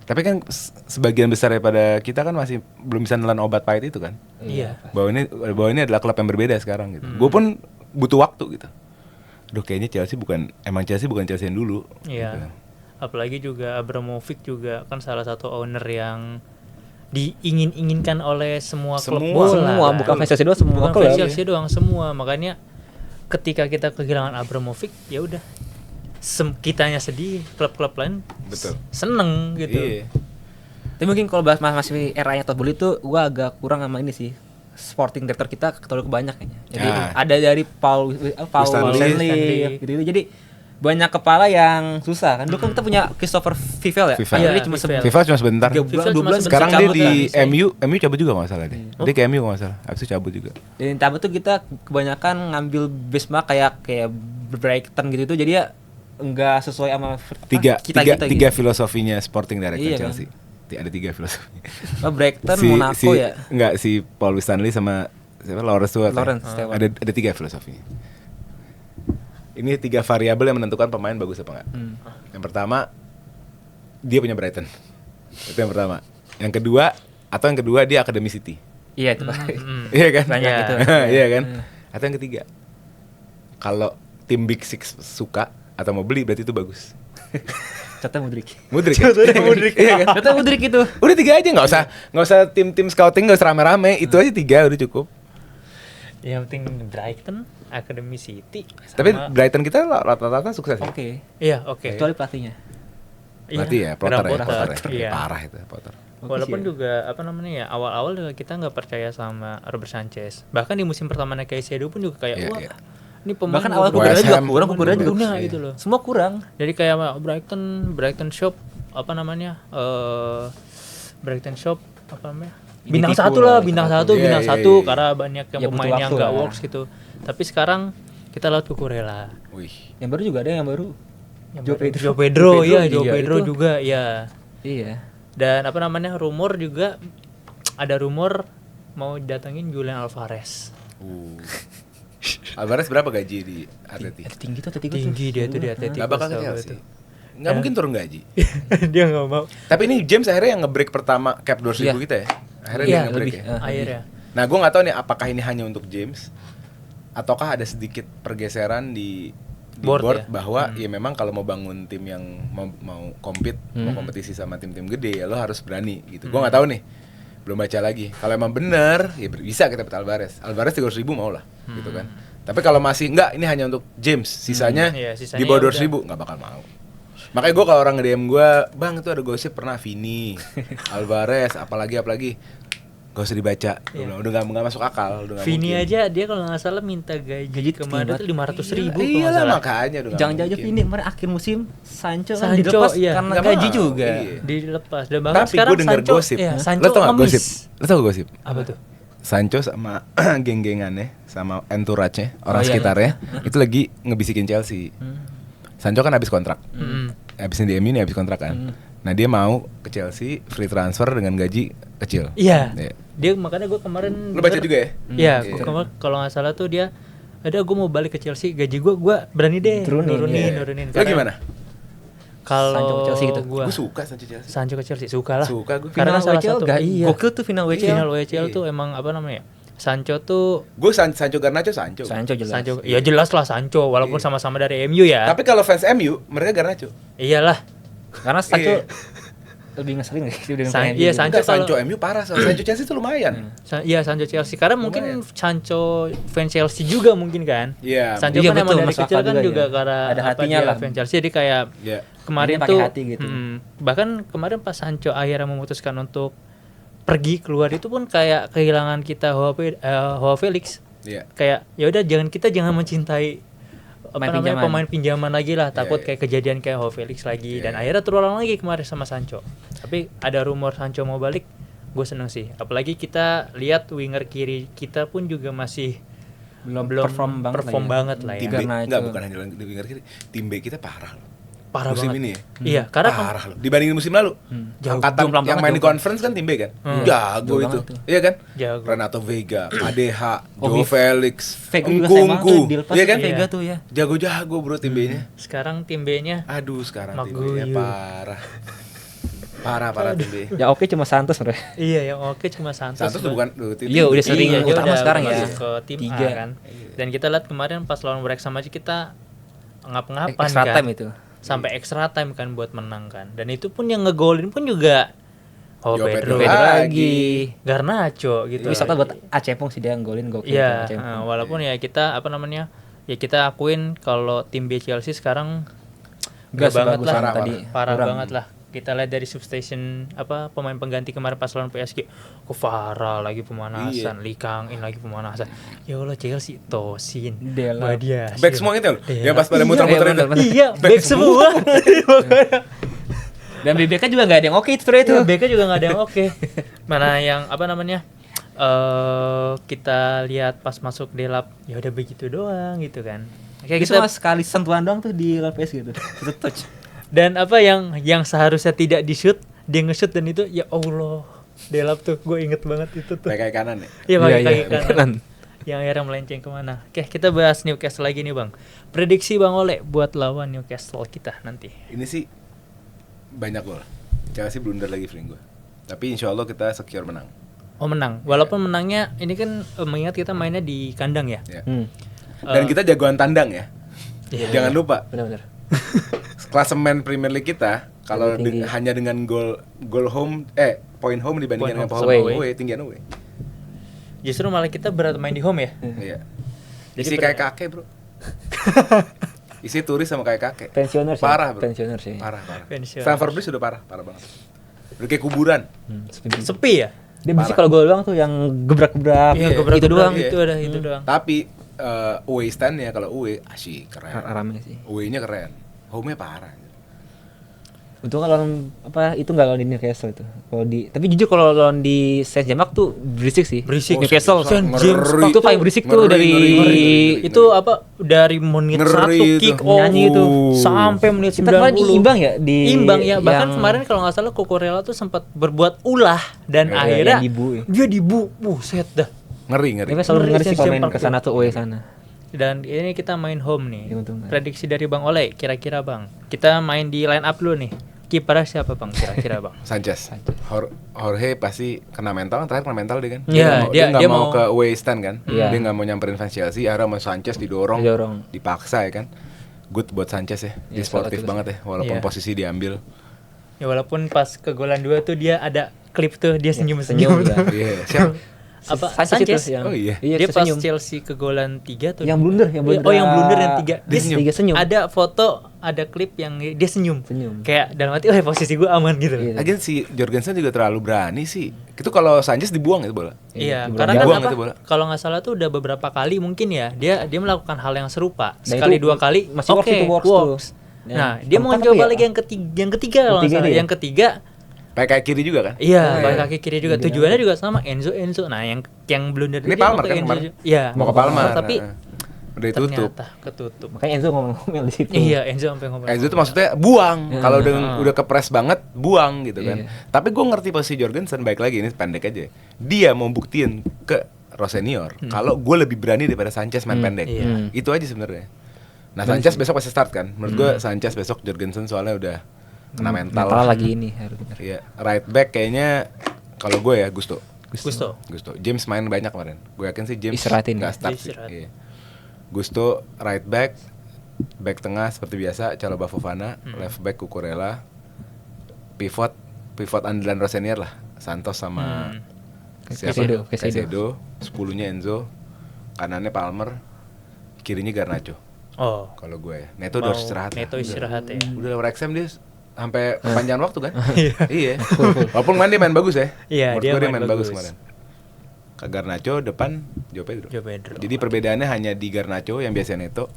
Tapi kan sebagian besar daripada kita kan masih belum bisa nelan obat pahit itu kan. Iya. Bahwa ini adalah klub yang berbeda sekarang gitu. Gue pun butuh waktu gitu. Duh, kayaknya Chelsea bukan Chelsea yang dulu. Iya. Gitu. Apalagi juga Abramovich juga kan salah satu owner yang diingin-inginkan oleh semua klub bola. Semua, kan. bukan fans Chelsea doang, semua Bukan klub. fans Chelsea doang, semua. Makanya ketika kita kehilangan Abramovich, ya udah. Kitanya sedih, klub-klub lain Betul. seneng gitu. Iya. Tapi mungkin kalau bahas masih eranya Todd Boehly itu gua agak kurang sama ini sih. Sporting director kita terlalu banyak kayaknya. Jadi ada dari Paul Stanley gitu. Jadi banyak kepala yang susah kan. Dulu kan kita punya Christopher Fivel ya. Fivel. Dia FIFA cuma sebentar. 3 bulan, 2 bulan Sekarang dia cabut di kan. MU cabut juga nggak salah deh. Dia ke MU nggak salah. Habis itu cabut juga. Dan cabut tuh kita kebanyakan ngambil benchmark kayak Brighton gitu tuh, jadi ya enggak sesuai sama Tiga filosofinya Sporting Director Iya, Chelsea. Ada 3 filosofi. Brighton, Monaco ya. Enggak, si Paul Stanley sama siapa Lawrence Stewart. Stewart. Ada 3 filosofinya. Ini 3 variabel yang menentukan pemain bagus apa enggak. Yang pertama, dia punya Brighton. Itu yang pertama. Yang kedua dia academicity. Iya itu Pak. Iya kan? Banyak gitu. Iya kan? Atau yang ketiga, kalau tim Big Six suka atau mau beli berarti itu bagus. Contohnya Mudryk. Iya kan? Contohnya Mudryk itu. Udah 3 aja, nggak usah tim scouting, nggak usah rame-rame, itu aja 3 udah cukup. Yang penting Brighton, Academy City. Tapi sama- Brighton kita rata-rata sukses. Oke. Iya, oke. Kecuali pelatihnya. Berarti ya Potter ya, Potter ya. Iya. Parah itu Potter. Walaupun Bagus ya. juga apa namanya ya, awal-awal juga kita nggak percaya sama Robert Sanchez. Bahkan di musim pertama Caicedo pun juga kayak Iya, wah iya. ini pemain Bahkan awal West kuburan juga Ham. kurang juga. Luna Iya. gitu loh. Semua kurang. Jadi kayak Brighton Shop apa namanya? Brighton Shop apa namanya? Ini Bintang tipu satu lah, lah, bintang satu, Iya, bintang iya, satu iya. karena banyak yang Ya, butuh pemain yang waktu nggak lah. works gitu. Tapi sekarang kita lihat Cucurella. Wih. Yang baru juga ada yang baru. Joe Pedro, iya, Pedro itu. juga ya. Iya. Dan apa namanya? Rumor juga ada rumor mau datangin Julian Alvarez. Alvarez berapa gaji di Atleti? Tinggi tuh Atletico Tinggi dia tuh di Iya. Atletico. Gak bakal ke setahu Chelsea. itu. Nggak mungkin turun gaji. Dia nggak mau. Tapi ini James akhirnya yang nge-break pertama cap 200.000 Iya. kita ya. Akhirnya Iya, dia nge-break lebih. ya. Akhirnya. Nah, gue nggak tahu nih apakah ini hanya untuk James ataukah ada sedikit pergeseran di Board ya? bahwa ya memang kalau mau bangun tim yang mau compete, mau kompetisi sama tim-tim gede ya lo harus berani gitu. Gue nggak tahu nih, belum baca lagi. Kalau emang bener ya bisa kita petal Alvarez 300.000 mau lah gitu kan. Tapi kalau masih enggak, ini hanya untuk James, sisanya, Iya, sisanya di bawah ya 200.000 nggak bakal mau. Makanya gue kalau orang nge-DM gue, bang itu ada gosip pernah Vini, Alvarez, apalagi gak usah dibaca. Gua bilang, udah nggak masuk akal, udah nggak Vini mungkin. aja dia kalau nggak salah minta gaji kemarin tuh 500.000 kalau Iya nggak lah salah. makanya udah nggak Jangan jauh mungkin. Vini kemarin akhir musim Sancho kan Sancho, dilepas iya. karena Nggak gaji mau, juga. iya. Dilepas. Dan bahkan Tapi sekarang gue denger Sancho, gosip. ya, Sancho Lo tau gak ngemis. gosip? Lo tau gak gosip? Apa tuh? Sancho sama geng-gengannya, sama entourage-nya, orang Oh, iya, sekitarnya, itu lagi ngebisikin Chelsea. Sancho kan habis kontrak. Habisnya di MU nih habis kontrak kan. Nah dia mau ke Chelsea free transfer dengan gaji kecil. Iya. Iya. Dia makanya gue kemarin Lo baca juga ya? Iya, Iya. gua kemarin kalau nggak salah tuh dia ada gue mau balik ke Chelsea, gaji gue berani deh Turunin, iya. nurunin. Lo gimana? Kalau Sancho ke Chelsea gitu. gua Gue suka Sancho Chelsea. Sancho ke Chelsea suka lah. Suka gue. Karena Final salah WCL satu iya. gokil tuh final WCL. Final WCL Iya. tuh emang apa namanya? Sancho tuh Gue Sancho Garnacho Sancho. Sancho jelas. Sancho ya jelas lah Sancho walaupun Iya. sama-sama dari MU ya. Tapi kalau fans MU, mereka Garnacho. Iyalah. Karena Sancho Iya. lebih ngeselin gak sih dengan San- MU iya, gitu. Sancho Enggak, Sancho kalau- MU parah soalnya. Sancho Chelsea itu lumayan. Iya Sancho Chelsea karena mungkin Sancho fans Chelsea juga mungkin kan. Iya. Sancho Iya, kan emang betul, dari masuk kecil akal kan juga juga ya. karena Ada apa, hatinya dia lah. fans Chelsea jadi kayak Iya. kemarin Mainnya pakai tuh hati gitu. bahkan kemarin pas Sancho akhirnya memutuskan untuk pergi keluar itu pun kayak kehilangan kita Joao Felix. Iya. Kayak ya udah jangan mencintai apa Pemain namanya pinjaman. pemain pinjaman lagi lah, takut Iya, kayak kejadian kayak Joao Felix lagi dan akhirnya terulang lagi kemarin sama Sancho. Tapi ada rumor Sancho mau balik, gue seneng sih. Apalagi kita lihat winger kiri kita pun juga masih belum perform banget lah ya. banget lah ya. Tim B, Karena enggak itu- bukan hanya di winger kiri. Tim B kita parah loh. Parah musim banget. ini ya. Iya, karena parah loh. Dibandingin musim lalu. Jauh, Angkatan jomplang yang banget, main di jomplang. conference kan tim B kan. Hmm. Jago Jauh itu. banget tuh. Iya kan? Jago. Renato Vega, KDH, Oh, Joe Felix, Vega juga sayang banget tuh, Nkunku. dilepas Iya kan? Vega Iya. tuh ya. Jago-jago bro tim B-nya. sekarang tim B-nya Aduh sekarang tim Maguire. B-nya parah. Parah tim B. Ya oke cuma Santos bro. iya yang oke cuma Santos. Santos tuh bukan tim Iya, udah B. sering Iya, dia utama udah sekarang ya. masuk ke tim A Tiga. kan. Dan kita lihat kemarin pas lawan Wrexham aja kita ngap-ngapan Extra kan. time itu. Sampai extra time kan buat menang kan. Dan itu pun yang ngegolin pun juga Joao Pedro Pedro lagi. Garnacho gitu. Wisata buat Acepong sih dia golin gokil. Iya, tuh, Acepong. walaupun ya kita apa namanya? Ya kita akuin kalau tim B Chelsea sekarang Nggak nggak banget sebagus lah yang parah, tadi. parah Kurang. banget lah. kita lihat dari substation apa pemain pengganti kemarin pas lawan PSG, Kvara lagi pemanasan, Lee Kang-in lagi pemanasan. Ya Allah, Chelsea Tosin, Delap. Badia. Back semua itu loh. Delap. Yang pas pada muter-muter itu. Iya, back semua. Dan BBK juga nggak ada yang oke itu itu. Iya, back juga nggak ada yang oke. Mana yang apa namanya? Kita lihat pas masuk Delap, ya udah begitu doang gitu kan. Kayak Itu kita cuma sekali sentuhan doang tuh di lawan PSG gitu. Satu touch. dan apa yang seharusnya tidak di-shoot, dia nge-shoot dan itu ya Allah. Delap tuh, gue inget banget itu tuh. Pakai kanan ya. Iya, pakai Iya, kaki iya, kanan. kanan. Yang akhirnya melenceng kemana. Oke, kita bahas Newcastle lagi nih Bang. Prediksi Bang Ole buat lawan Newcastle kita nanti. Ini sih banyak gol. Chelsea blunder lagi feeling gue. Tapi insya Allah kita secure menang. Oh, menang. Walaupun menangnya ini kan mengingat kita mainnya di kandang ya. Ya. Eh, Dan kita jagoan tandang ya. Iya. Jangan lupa Benar-benar. klasemen Premier League kita kalau Lebih tinggi. hanya dengan gol home point home dibandingkan Point dengan home point sama away tinggian away. Justru malah kita berat main di home ya. Iya. Jadi Isi kayak kakek, Bro. Isi turis sama kayak kakek. Pensioner sih. Parah, Bro. Pensioner sih. Parah. Pensiun. Stamford Bridge sudah parah banget. Udah kayak kuburan. Setuju. Sepi ya? Dia bisa Parah. kalau gol doang tuh yang gebrak-gebrak. Iya, Iya, gebrak-gebrak itu doang. iya. Itu ada itu doang. Tapi away stand-nya kalau away asyik keren. Rame sih. Away-nya keren. Home-nya parah. Untung kalau lawan apa itu nggak lawan di Newcastle itu. Kalau di tapi jujur kalau lawan di Saint Jamak tuh berisik sih. Berisik. Newcastle Saint James Ngeri. itu paling berisik tuh Ngeri, dari ngeri. Itu apa dari menit Ngeri 1 itu. kick off Nyanyi itu. sampai menit 90. Kita kemarin imbang ya di Imbang ya, bahkan yang- kemarin kalau nggak salah Cucurella tuh sempat berbuat ulah dan Iya, akhirnya yang dibu ya. dia dibu, buset dah. Ngeri. Tapi selalu Ngeri, ngeri sih kalau Saint main James ke sana tuh away sana. Dan ini kita main home nih. Diuntungkan. Prediksi dari Bang Ole, kira-kira Bang. Kita main di line up dulu nih. Kipernya siapa Bang kira-kira Bang? Sanchez. Jorge pasti kena mental, terakhir kena mental dia kan. Iya, dia nggak dia mau mau- ke away stand kan. Iya. Dia nggak mau nyamperin fans Chelsea, akhirnya sama Sanchez didorong, dipaksa ya kan. Good buat Sanchez ya. Dia Iya, sportif salah banget ya, walaupun Iya. posisi diambil. Ya walaupun pas ke golan 2 tuh dia ada klip tuh dia senyum, senyum-senyum. ya. Iya, siapa? Apa Sanchez Sanchez? itu yang Oh iya. Dia pas senyum. Chelsea ke golan 3 tuh. Yang blunder, Oh, yang blunder yang 3. Dia senyum. Tiga senyum. Ada foto, ada klip yang dia senyum. Senyum. Kayak dalam hati, oh posisi gue aman gitu. Iya. Lagian si Jorgensen juga terlalu berani sih. Itu kalau Sanchez dibuang itu bola. Iya, Dibuang. karena kan Dibuang apa? itu bola. Kalau nggak salah tuh udah beberapa kali mungkin ya dia melakukan hal yang serupa. Dan Sekali itu dua kali masih works oke, itu, works works. tuh. Nah, Dan dia mau keempat coba apa lagi ya? yang ketiga kalau nggak Ketiga salah. dia. Yang ketiga Pakai kaki kiri juga kan? iya, Oh, pakai iya. kaki kiri juga. Tujuannya juga sama Enzo. Nah, yang blunder Ini dia mau Palmer ke kan Enzo. kemarin? Iya, Mau ke Palmer. tapi udah ditutup. ternyata ketutup. Makanya Enzo ngomel-ngomel di situ. Iya, Enzo sampai ngomong. Enzo itu maksudnya buang. Ya. Kalau udah kepres banget, buang gitu kan. Iya. Tapi gue ngerti posisi Jorgensen, baik lagi ini pendek aja. Dia mau buktiin ke Rosenior kalau gue lebih berani daripada Sanchez main pendek. Iya. Itu aja sebenarnya. Nah, Sanchez besok pasti start kan. Menurut gue Sanchez besok, Jorgensen soalnya udah kena mental. Mental lah. lagi ini harus benar. Iya, right back kayaknya kalau gue ya Gusto. Gusto. James main banyak kemarin. Gue yakin sih James Istirahatin nggak ya? start sih. Istirahat. Iya. Gusto right back, back tengah seperti biasa Chalobah Fofana, left back Cucurella, pivot andalan Rosenior lah, Santos sama Caicedo. Caicedo, 10-nya Enzo, kanannya Palmer, kirinya Garnacho. Oh. Kalau gue ya, Neto udah harus istirahat. lah. Neto istirahat ya. Udah Wrexham dia sampai kepanjangan waktu kan? Iya. Walaupun kemarin dia main bagus ya. Iya, Menurut dia gue dia main main bagus bagus. kemarin. Ke Garnacho depan Joe Pedro. Joe Pedro. Jadi perbedaannya hanya di Garnacho yang biasa Neto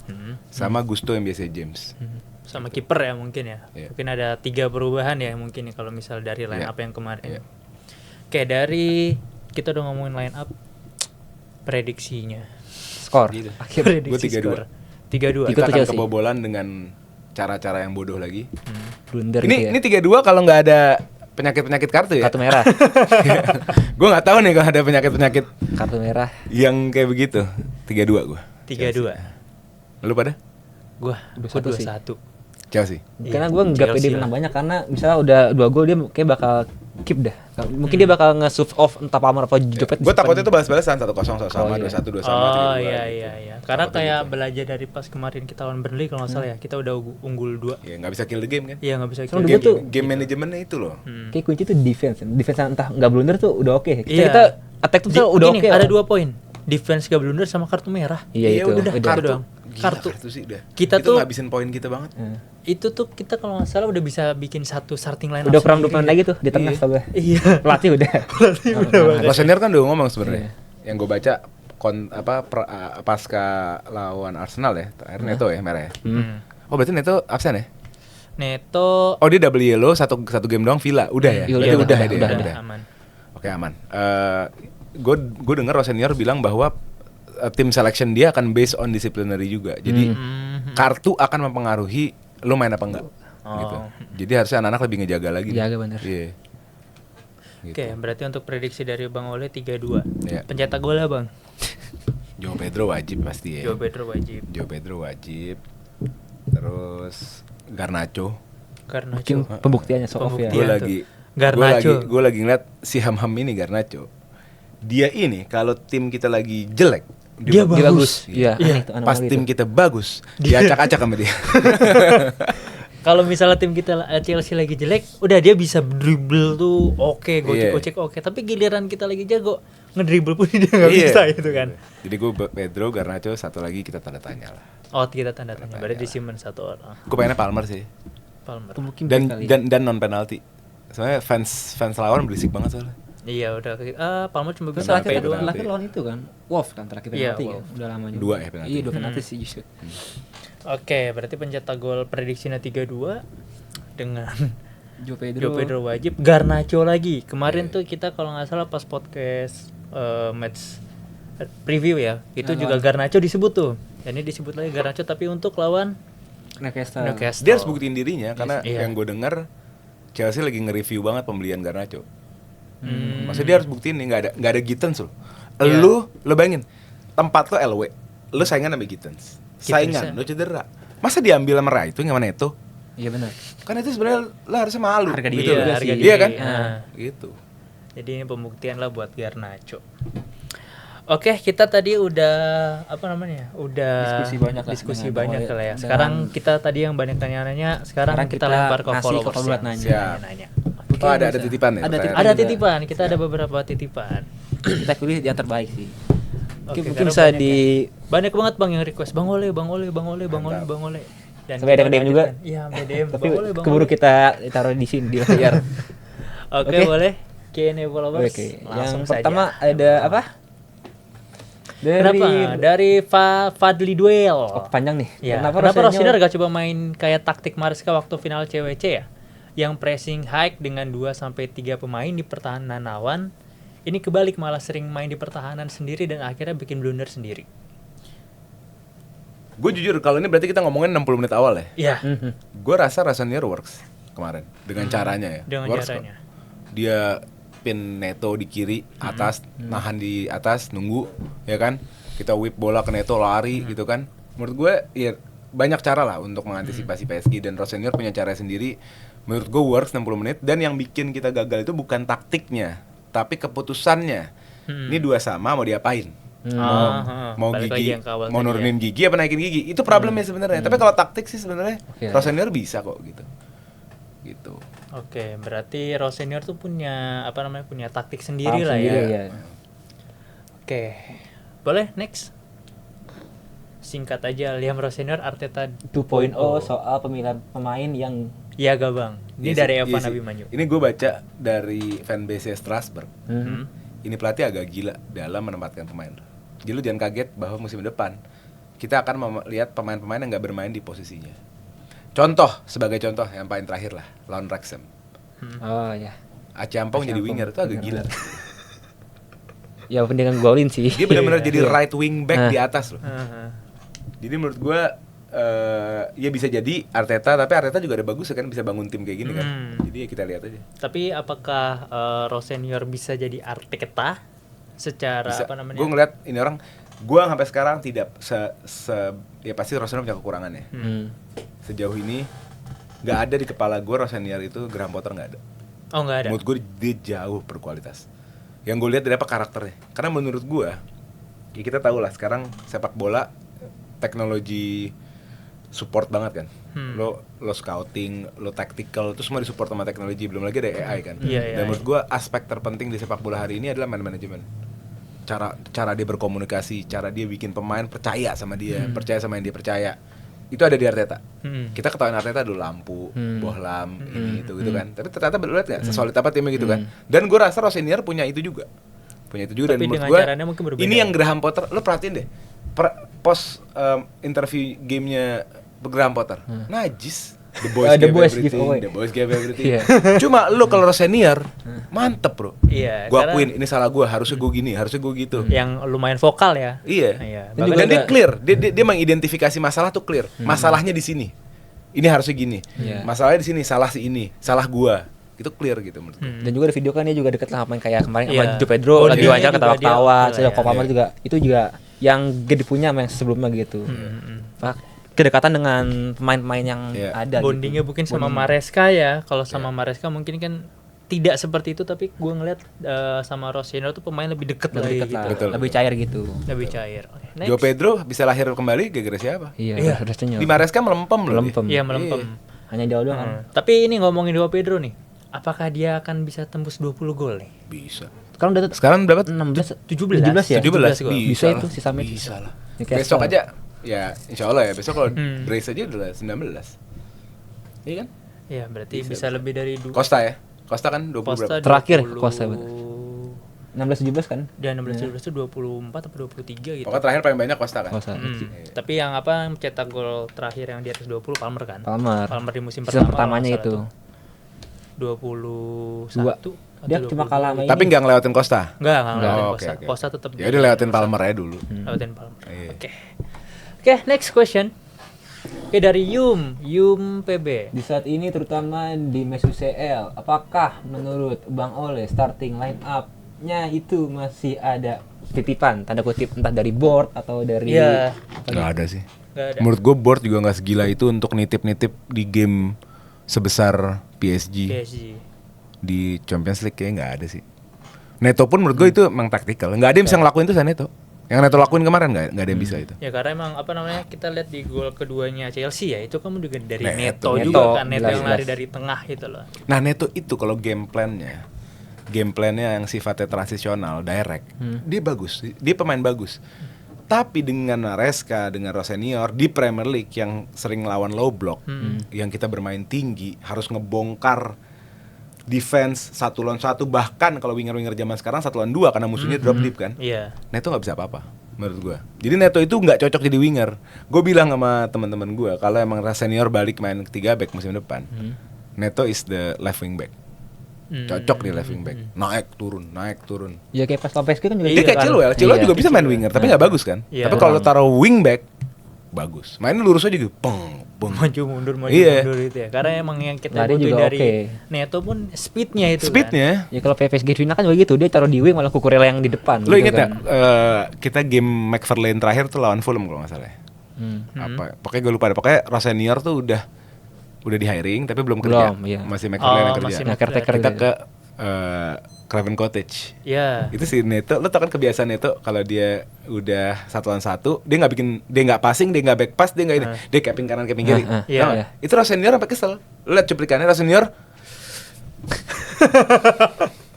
sama Gusto yang biasa James. Sama kiper ya mungkin ya. Iya. Mungkin ada 3 perubahan ya mungkin ya kalau misal dari line Iya. up yang kemarin. Iya. Oke, dari kita udah ngomongin line up, prediksinya. Skor. Gitu. Akhir. Gua 3-2. skor. 3-2. Ikut Kita tuh akan Chelsea. kebobolan dengan cara-cara yang bodoh lagi. Blunder Ini gitu ya. 3-2 kalau nggak ada penyakit-penyakit kartu ya. Kartu merah. Gue nggak tahu nih kalau ada penyakit-penyakit Kartu merah. yang kayak begitu. 3-2 gue. 3-2. Lu pada? Gua 2-1 sih. 2-1. Chelsea. Karena Iya, gue nggak Chelsea pede lah. menang banyak karena misalnya udah 2 gol dia kayak bakal keep dah. Mungkin dia bakal nge-sub off entah Palmer apa Jopet. Gue takutnya tuh balas-balasan 1-0 sama, Oh, iya. 2-1 sama, Oh 3-2 iya gitu. iya iya. Karena Takutnya kayak gitu. belajar dari pas kemarin kita lawan Burnley kalau nggak salah ya, kita udah unggul 2. Ya nggak bisa kill the game kan. Iya, nggak bisa Soalnya kill. Gua tuh- Game manajemennya itu loh. Kayak kunci tuh defense. Defense entah nggak blunder tuh udah oke. Iya. Kita attack tuh udah Gini, oke. ada lah. 2 poin. Defense gak blunder sama kartu merah. Iya itu. udah udah. kartu. Doang. Gila, Kartu. kartu sih udah. Kita itu tuh- ngabisin poin kita banget. itu tuh kita kalau nggak salah udah bisa bikin satu starting line. Udah pernah lagi tuh di tengah setahu gue. Iya. Pelatih udah. Rosenior kan udah ngomong sebenarnya. Yang gue baca pasca lawan Arsenal ya, terakhir Neto ya merah ya. Oh berarti Neto absen ya? Neto. Oh dia double yellow satu game doang Villa, udah ya? Iya, Berarti udah ya dia. Udah aman. Oke aman. Gue dengar Rosenior bilang bahwa tim selection dia akan based on disciplinary juga. Jadi kartu akan mempengaruhi lu main apa enggak. Gitu. Jadi harusnya anak-anak lebih ngejaga lagi. Jaga bener. Iya. Gitu. Oke, berarti untuk prediksi dari Bang Ole 3-2. Iya. Pencetak golnya Bang. Joe Pedro wajib pasti ya. Joe Pedro wajib. Joe Pedro wajib. Terus Garnacho. Karena Mungkin pembuktiannya show off ya. Gue Iya lagi tuh. Garnacho. Gue lagi ngeliat si Ham ini Garnacho. Dia ini kalau tim kita lagi jelek, Dia bagus. Iya. Iya, aneh tuh, Pas anomali tim itu. kita bagus, diacak-acak sama dia. Kalau misalnya tim kita Chelsea lagi jelek, udah dia bisa dribble tuh oke, gocek-gocek oke. Tapi giliran kita lagi jago, ngedribble pun dia nggak Iya. bisa gitu kan. Jadi gue Pedro, Garnacho, satu lagi kita tanda tanya lah. Oh, kita tanda tanya. Berarti disimpan satu orang. Gue pengennya Palmer sih. Palmer. Mungkin kali. Dan non penalti. Soalnya fans lawan berisik banget soalnya. Iya udah. Palmer cuma bisa Terakhir sampai kan doang. terakhir lawan itu kan. Wolf kan terakhir Iya, penalti kan. Wolf. Udah lama juga. 2 ya penalti. Iya, 2 penalti sih justru. Oke, berarti pencetak gol prediksinya 3-2 dengan Joe Joe Pedro wajib, Garnacho lagi. Kemarin tuh kita kalau nggak salah pas podcast match preview ya, itu juga Garnacho disebut tuh. Dan ini disebut lagi Garnacho tapi untuk lawan Newcastle. Dia harus buktiin dirinya karena Iya. yang gue dengar Chelsea lagi nge-review banget pembelian Garnacho. Maksudnya dia harus buktiin nih nggak ada Gittens loh. Iya. Lu bayangin tempat lo LW, lu saingan sama Gittens. Saingan, lu cedera. Masa diambil sama Rai itu yang mana itu? Iya benar. Kan itu sebenarnya lo harusnya malu. Harga gitu diri loh. juga harga sih. Iya kan? Nah. Gitu. Jadi ini pembuktian lah buat Garnacho. Oke, kita tadi udah apa namanya? Udah Diskusi banyak lah dengan banyak Bang Ole. lah ya. Dan- Sekarang kita tadi yang banyak tanya-nanya, sekarang kita lempar ke ngasih followers. ke buat nanya. Siap. Nanya. Oh ada titipan ya? Ada pertanyaan? Ada juga. titipan, kita ada beberapa titipan. Kita pilih yang terbaik sih. Oke, Mungkin karena bisa banyak di banyak banget Bang yang request. Bang Ole. Dan Sampai ada kita DM juga? Iya, sampai DM. tapi Bang keburu Ole. kita taruh di sini di layar. Oke, Oke. boleh. Q&A followers. Oke. Yang Langsung pertama saja. ada apa? Kenapa? Dari Fadli Duel. Oh, panjang nih. Ya. Kenapa Kenapa Rosenior Rosenior gak coba main kayak taktik Mariska waktu final CWC ya? Yang pressing high dengan 2-3 pemain di pertahanan lawan. Ini kebalik malah sering main di pertahanan sendiri dan akhirnya bikin blunder sendiri. Gue jujur kalau ini berarti kita ngomongin 60 menit awal ya. Iya. Gue rasa Rosenior works kemarin dengan caranya ya. Dengan Works caranya. kok. Dia pin Neto di kiri atas, nahan di atas, nunggu ya kan. Kita whip bola ke Neto lari gitu kan. Menurut gue ya banyak cara lah untuk mengantisipasi PSG dan Rosenior punya cara sendiri. Menurut gue works 60 menit dan yang bikin kita gagal itu bukan taktiknya, tapi keputusannya. Ini dua sama mau diapain? Mau Balik lagi gigi, yang ke awal mau tadi nurunin gigi apa naikin gigi? Itu problemnya sebenarnya. Tapi kalau taktik sih sebenarnya Oke. Rosenior bisa kok gitu. Gitu. Oke, berarti Rosenior tuh punya punya taktik sendiri Paham lah sendiri, ya. ya. Oke. Boleh next. Singkat aja, Liam Rosenior Arteta 2.0 soal pemilihan pemain yang Iya gak Bang? Ini Iya dari sih, Evan iya sih. Abimanyu. Ini gue baca dari fanbase Strasbourg. Hmm. Ini pelatih agak gila dalam menempatkan pemain. Jadi lu jangan kaget bahwa musim depan kita akan melihat pemain-pemain yang nggak bermain di posisinya. Contoh, sebagai contoh yang paling terakhir lah, lawan Wrexham. Oh ya. Acampong jadi winger itu agak gila. Ya dengan golin sih. Dia benar-benar jadi right wing back di atas loh. Aha. Jadi menurut gue ya bisa jadi Arteta, tapi Arteta juga ada bagus kan, bisa bangun tim kayak gini kan. Jadi ya kita lihat aja. Tapi apakah Rosenior bisa jadi Arteta secara Bisa. apa namanya? Gue ngeliat ini orang, gue sampai sekarang tidak ya pasti Rosenior punya kekurangannya. Sejauh ini nggak ada di kepala gue Rosenior itu Graham Potter nggak ada. Oh nggak ada. Menurut gue dia jauh berkualitas. Yang gue lihat dari apa karakternya. Karena menurut gue, ya kita tahu lah sekarang sepak bola teknologi support banget kan. Lo scouting, lo tactical, itu semua disupport sama teknologi. Belum lagi ada AI kan. Iya, Dan menurut gue aspek terpenting di sepak bola hari ini adalah man management. Cara dia berkomunikasi, cara dia bikin pemain percaya sama dia, percaya sama yang dia percaya. itu ada di Arteta. Hmm. Kita ketahuan Arteta dulu lampu, bohlam, ini itu gitu kan. Tapi ternyata lu lihat nggak sesolid apa timnya gitu kan. Dan gue rasa Rosenior punya itu juga. Tapi dan menurut dengan gue caranya mungkin berbeda. ini yang Graham Potter, lu perhatiin deh. Post interview gamenya Graham Potter, najis. The boys give away. The boys give everything. Cuma lu kalau Rosenior, mantep bro. Iya. Gua akuin ini salah gua, harusnya gua gini, harusnya gua gitu. Yang lumayan vokal ya. Iya. Bahkan Dan dia clear, dia mengidentifikasi masalah tuh clear. Masalahnya di sini. Ini harusnya gini. Masalahnya di sini, salah si ini, salah gua. Itu clear gitu menurut gua. Dan juga di video kan dia juga deket lah main kayak kemarin Iya. sama Joe Pedro lagi Bodinya wawancara juga ketawa-ketawa, dia saya Kopamar juga itu juga yang gede punya sama yang sebelumnya gitu. Pak, kedekatan dengan pemain-pemain yang ada. Bondingnya gitu. mungkin sama Maresca ya. Kalau sama Maresca mungkin kan tidak seperti itu, tapi gue ngeliat sama Rosenior tuh pemain lebih deket lagi Deket gitu. lah, Betul. lebih cair gitu. Lebih cair. Oke, next. Joe Pedro bisa lahir kembali gara-gara siapa? Iya, rasanya. Di Maresca melempem loh. Melempem. Iya, melempem. Hanya dia doang kan. Tapi ini ngomongin Joe Pedro nih. Apakah dia akan bisa tembus 20 gol nih? Bisa. Sekarang Sekarang berapa? 16 17 ya? 17 gol. Bisa itu sisa match. Bisa lah. Newcastle. Besok aja ya insya Allah ya. Besok kalau brace aja udah 19. Iya kan? Ya, berarti bisa lebih dari Costa ya? Costa kan 20 Costa berapa? Terakhir 20 Costa, bener. 16-17 kan? Dan 16 itu 24 atau 23 gitu. Pokoknya terakhir paling banyak Costa kan? Costa. Tapi yang apa mencetak gol terakhir yang di atas 20 Palmer kan? Palmer di musim Season pertama pertamanya kalau nggak itu. salah tuh. 21 Dia atau cuma 22. kalah sama Tapi ini. nggak ngelewatin Costa. Enggak ngelewatin Oh, Costa. oke. Costa tetap Ya udah lewatin Palmer aja dulu. Lewatin Palmer. Iya. Oke, next question. Oke, dari Yum PB. Di saat ini terutama di match UCL, apakah menurut Bang Ole starting line up-nya itu masih ada titipan tanda kutip entah dari board atau dari Iya. Nggak ada sih. Enggak ada. Menurut gue board juga nggak segila itu untuk nitip-nitip di game sebesar PSG. PSG. Di Champions League kayaknya nggak ada sih. Neto pun menurut gue itu emang taktikal. Nggak ada yang bisa ngelakuin itu sama Neto. Yang Neto lakuin kemarin nggak ada yang bisa itu. Ya karena emang apa namanya kita lihat di gol keduanya Chelsea ya itu kamu juga dari Neto. Neto juga kan Neto Jelas, yang lari jelas. dari tengah gitu loh. Nah Neto itu kalau game plan-nya yang sifatnya transisional, direct, dia bagus. Dia pemain bagus. Tapi dengan Maresca, dengan Rosenior di Premier League yang sering lawan low block, yang kita bermain tinggi, harus ngebongkar defense 1 lawan 1, bahkan kalau winger-winger zaman sekarang 1 lawan 2 karena musuhnya drop deep kan. Iya. Neto nggak bisa apa-apa menurut gua. Jadi Neto itu nggak cocok jadi winger. Gue bilang sama teman-teman gua kalau emang Rosenior balik main 3 back musim depan, Neto is the left wing back. Cocok di left wing back. Naik turun. Ya kayak pas Lopez kan juga Dia gitu kayak kan. Chilwell Iya. juga bisa main winger, tapi nggak bagus kan. Iya. Tapi kalau taruh wing back bagus. Mainnya lurus aja gitu. Peng. Maju mundur Iya. itu ya. Karena emang yang kita Lari butuhin juga dari oke. Neto pun speednya itu Speednya. Ya kalau PSG final kan juga gitu, dia taruh di wing malah Cucurella yang di depan. Lo gitu inget kan. ya kita game McFarlane terakhir tuh lawan Fulham kalau nggak salah ya. Apa? Pokoknya gue lupa deh. Pokoknya Rosenior tuh udah di hiring tapi belum kerja. Belum, iya. Masih McFarlane yang kerja. masih Nah, caretaker Kita gitu. ke Craven Cottage. Iya. Itu si Neto, lo tau kan kebiasaan Neto kalau dia udah 1 lawan 1, dia nggak passing, dia nggak back pass, dia nggak ini, dia capping kanan capping kiri. Iya. Tau nggak? Itu Rosenior sampai kesel. Lo liat cuplikannya Rosenior.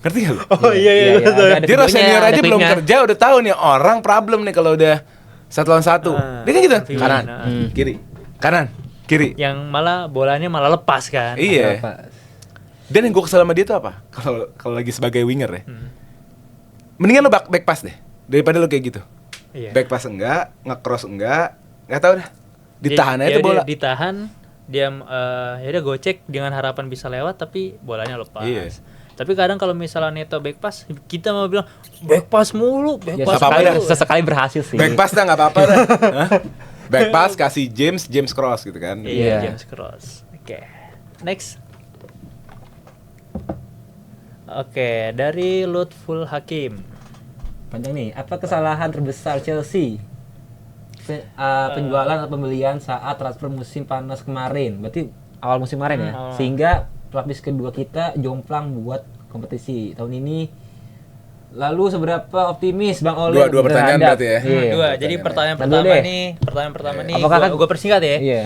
Ngerti gak lo? Oh iya Iya, gua tahu. ada Dia videonya, Rosenior ada aja belum klipnya. kerja udah tahu nih orang problem nih kalau udah 1 lawan 1. Dia kan gitu, Feeling, kanan, kiri, kanan, kiri. Yang malah bolanya malah lepas kan. Iya. Apa? Dan yang gue kesel sama dia tuh apa? Kalau lagi sebagai winger ya, mendingan lo back pass deh daripada lo kayak gitu. Iya. Back pass enggak, nge-cross enggak tahu dah. Ditahan aja tuh bola. Dia ditahan, dia ya udah gocek dengan harapan bisa lewat tapi bolanya lepas. Iya. Tapi kadang kalau misalnya Neto back pass, kita mau bilang back pass mulu, back Ya, pass apa-apa dah. mulu. sesekali berhasil sih. Back pass dah enggak apa-apa dah. Hah? Back pass kasih James cross gitu kan. Iya, Iya. James Cross. Oke. Next. Oke, dari Lutful Hakim. Panjang nih, apa kesalahan terbesar Chelsea? Penjualan atau pembelian saat transfer musim panas kemarin. Berarti awal musim kemarin ya. awal. Sehingga pelapis kedua kita jomplang buat kompetisi tahun ini. Lalu seberapa optimis Bang Ole? Dua pertanyaan terhadap- berarti ya. Iya. Dua. Jadi pertanyaan Lalu pertama deh. nih, Apakah kan- gua persingkat ya. Iya.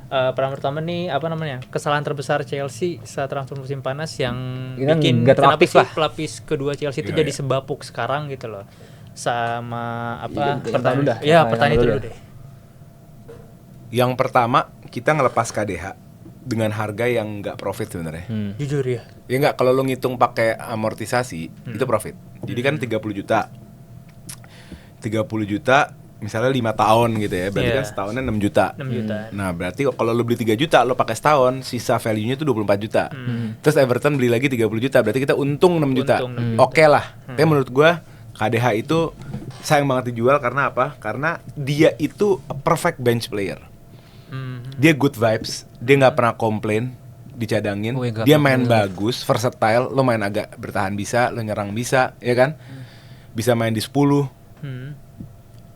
Pertanyaan pertama nih apa namanya? Kesalahan terbesar Chelsea saat transfer musim panas yang Ini kan bikin nggak kenapa terapis sih lah. pelapis kedua Chelsea itu Iya, jadi iya. sebapuk sekarang gitu loh. Sama apa? Iya, pertanyaan dulu dah. Iya, Pertanyaan pertanyaan itu dulu dulu dah. deh. Yang pertama, kita ngelepas KDH dengan harga yang nggak profit sebenarnya. Jujur ya. Ya nggak, kalau lo ngitung pakai amortisasi itu profit. Jadi kan 30 juta. 30 juta misalnya 5 tahun gitu ya. Berarti Iya. kan setahunnya 6 juta. 6 juta. Nah, berarti kalau lo beli 3 juta, lo pakai setahun, sisa value-nya itu 24 juta. Terus Everton beli lagi 30 juta, berarti kita untung 6 juta. Untung 6 juta. Oke lah. Tapi menurut gua KDH itu sayang banget dijual karena apa? Karena dia itu a perfect bench player. Dia good vibes, dia nggak pernah komplain dicadangin, Oh, iya, dia nggak main pernah. bagus, versatile, lo main agak bertahan bisa, lo nyerang bisa, ya kan? Bisa main di 10.